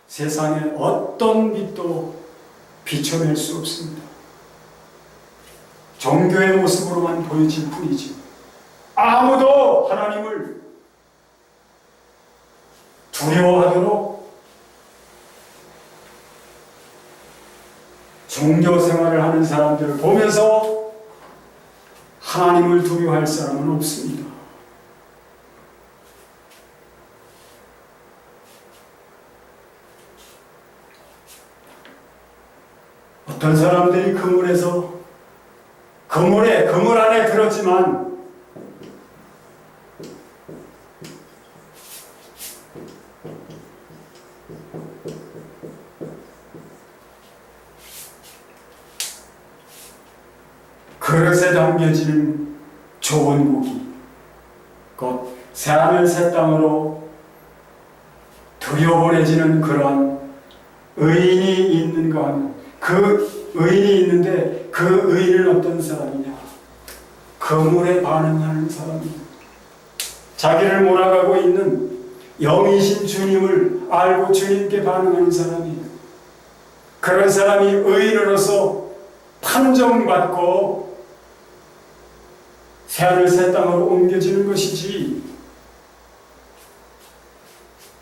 세상에 어떤 빛도 비춰낼 수 없습니다. 종교의 모습으로만 보여질 뿐이지 아무도 하나님을 두려워하도록 종교 생활을 하는 사람들을 보면서 하나님을 두려워할 사람은 없습니다. 어떤 사람들이 그물 안에 들었지만 그릇에 담겨지는 좋은 고기, 곧 새하늘 새 땅으로 들여보내지는 그러한 의인이 있는가 하면 그 의인이 있는데 그 의인은 어떤 사람이냐? 그물에 반응하는 사람이냐? 자기를 몰아가고 있는 영이신 주님을 알고 주님께 반응하는 사람이에요. 그런 사람이 의인으로서 판정받고 새하늘 새 땅으로 옮겨지는 것이지,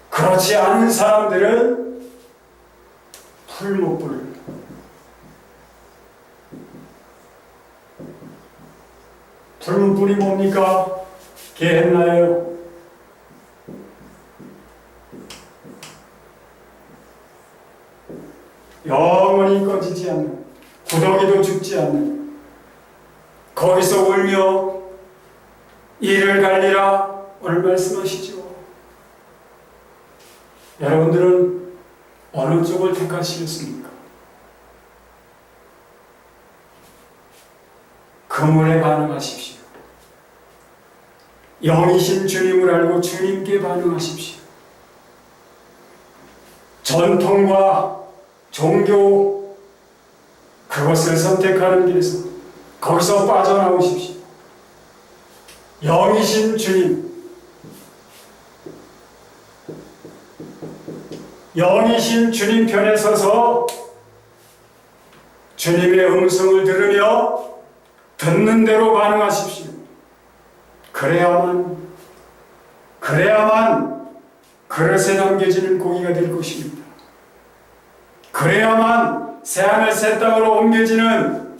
그렇지 않은 사람들은 풀목불, 풀목불이 뭡니까? 게헨나예요. 영원히 꺼지지 않는, 구더기도 죽지 않는, 거기서 울며 이를 갈리라 오늘 말씀하시죠. 여러분들은 어느 쪽을 택하시겠습니까? 그물에 반응하십시오. 영이신 주님을 알고 주님께 반응하십시오. 전통과 종교, 그것을 선택하는 길에서 거기서 빠져나오십시오. 영이신 주님, 영이신 주님 편에 서서 주님의 음성을 들으며 듣는 대로 반응하십시오. 그래야만 그릇에 담겨지는 고기가 될 것입니다. 그래야만 새하늘 새 땅으로 옮겨지는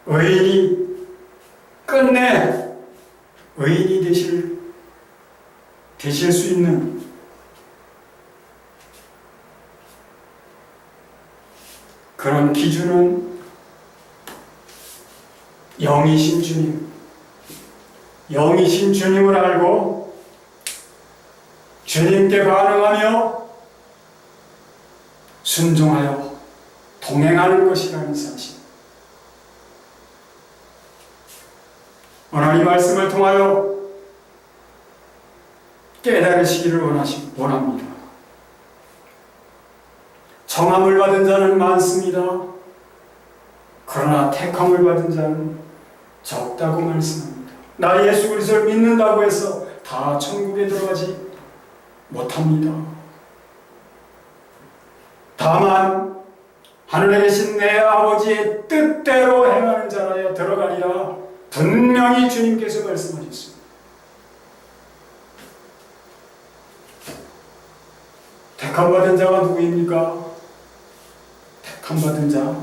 의인이 끝내 의인이 되실 수 있는 그런 기준은 영이신 주님, 영이신 주님을 알고 주님께 반응하며 순종하여 동행하는 것이라는 사실. 하나님 말씀을 통하여 깨달으시기를 원합니다. 청함을 받은 자는 많습니다. 그러나 택함을 받은 자는 적다고 말씀합니다. 나 예수 그리스도를 믿는다고 해서 다 천국에 들어가지 못합니다. 다만 하늘에 계신 내 아버지의 뜻대로 행하는 자라야 들어가리라 분명히 주님께서 말씀하셨습니다. 택함받은 자가 누구입니까? 택함받은 자,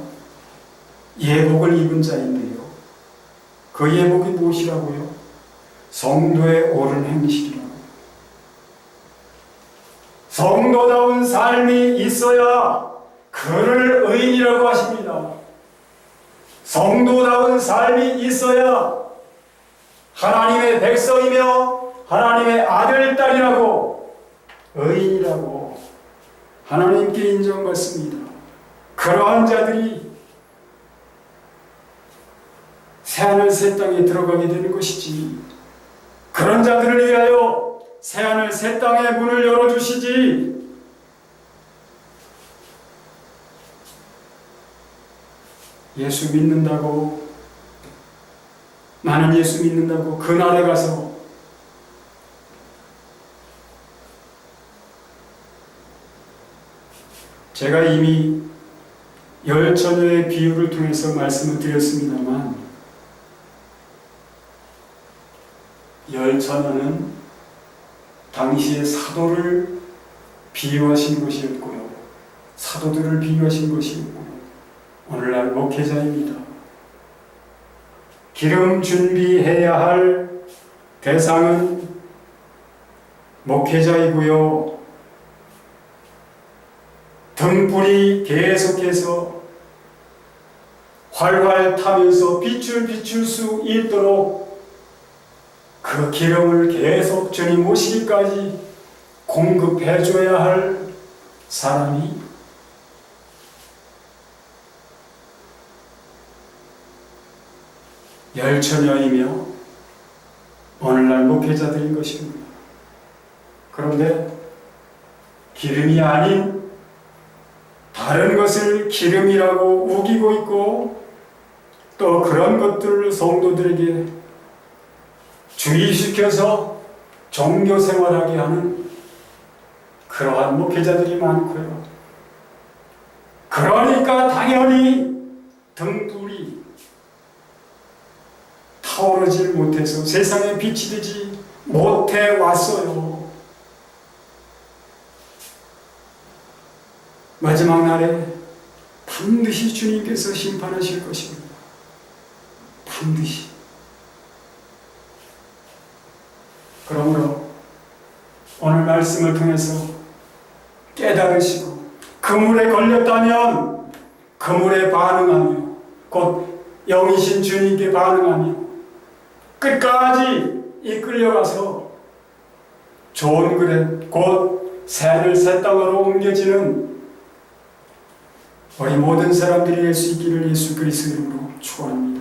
예복을 입은 자인데요. 그 예복이 무엇이라고요? 성도의 옳은 행실이라고. 성도다운 삶이 있어야 그를 의인이라고 하십니다. 성도다운 삶이 있어야 하나님의 백성이며 하나님의 아들, 딸이라고, 의인이라고 하나님께 인정받습니다. 그러한 자들이 새하늘 새 땅에 들어가게 되는 것이지, 그런 자들을 위하여 새하늘 새 땅의 문을 열어주시지, 예수 믿는다고, 나는 예수 믿는다고 그 나라에 가서 제가 이미 열 처녀의 비유를 통해서 말씀을 드렸습니다만, 열 처녀는 당시의 사도를 비유하신 것이었고요, 사도들을 비유하신 것이었고요, 오늘날 목회자입니다. 기름 준비해야 할 대상은 목회자이고요. 등불이 계속해서 활활 타면서 빛을 비출 수 있도록 그 기름을 계속 주님 오시기까지 공급해줘야 할 사람이 열처녀이며 오늘날 목회자들인 것입니다. 그런데 기름이 아닌 다른 것을 기름이라고 우기고 있고 또 그런 것들을 성도들에게 주의시켜서 종교 생활하게 하는 그러한 목회자들이 많고요. 그러니까 당연히 등불이 타오르질 못해서 세상에 빛이 되지 못해 왔어요. 마지막 날에 반드시 주님께서 심판하실 것입니다. 반드시. 그러므로 오늘 말씀을 통해서 깨달으시고 그물에 걸렸다면 그물에 반응하며 곧 영이신 주님께 반응하며 끝까지 이끌려가서 좋은 그릇 곧 새하늘 새 땅으로 옮겨지는 우리 모든 사람들이 될 수 있기를 예수 그리스도 이름으로 축원합니다.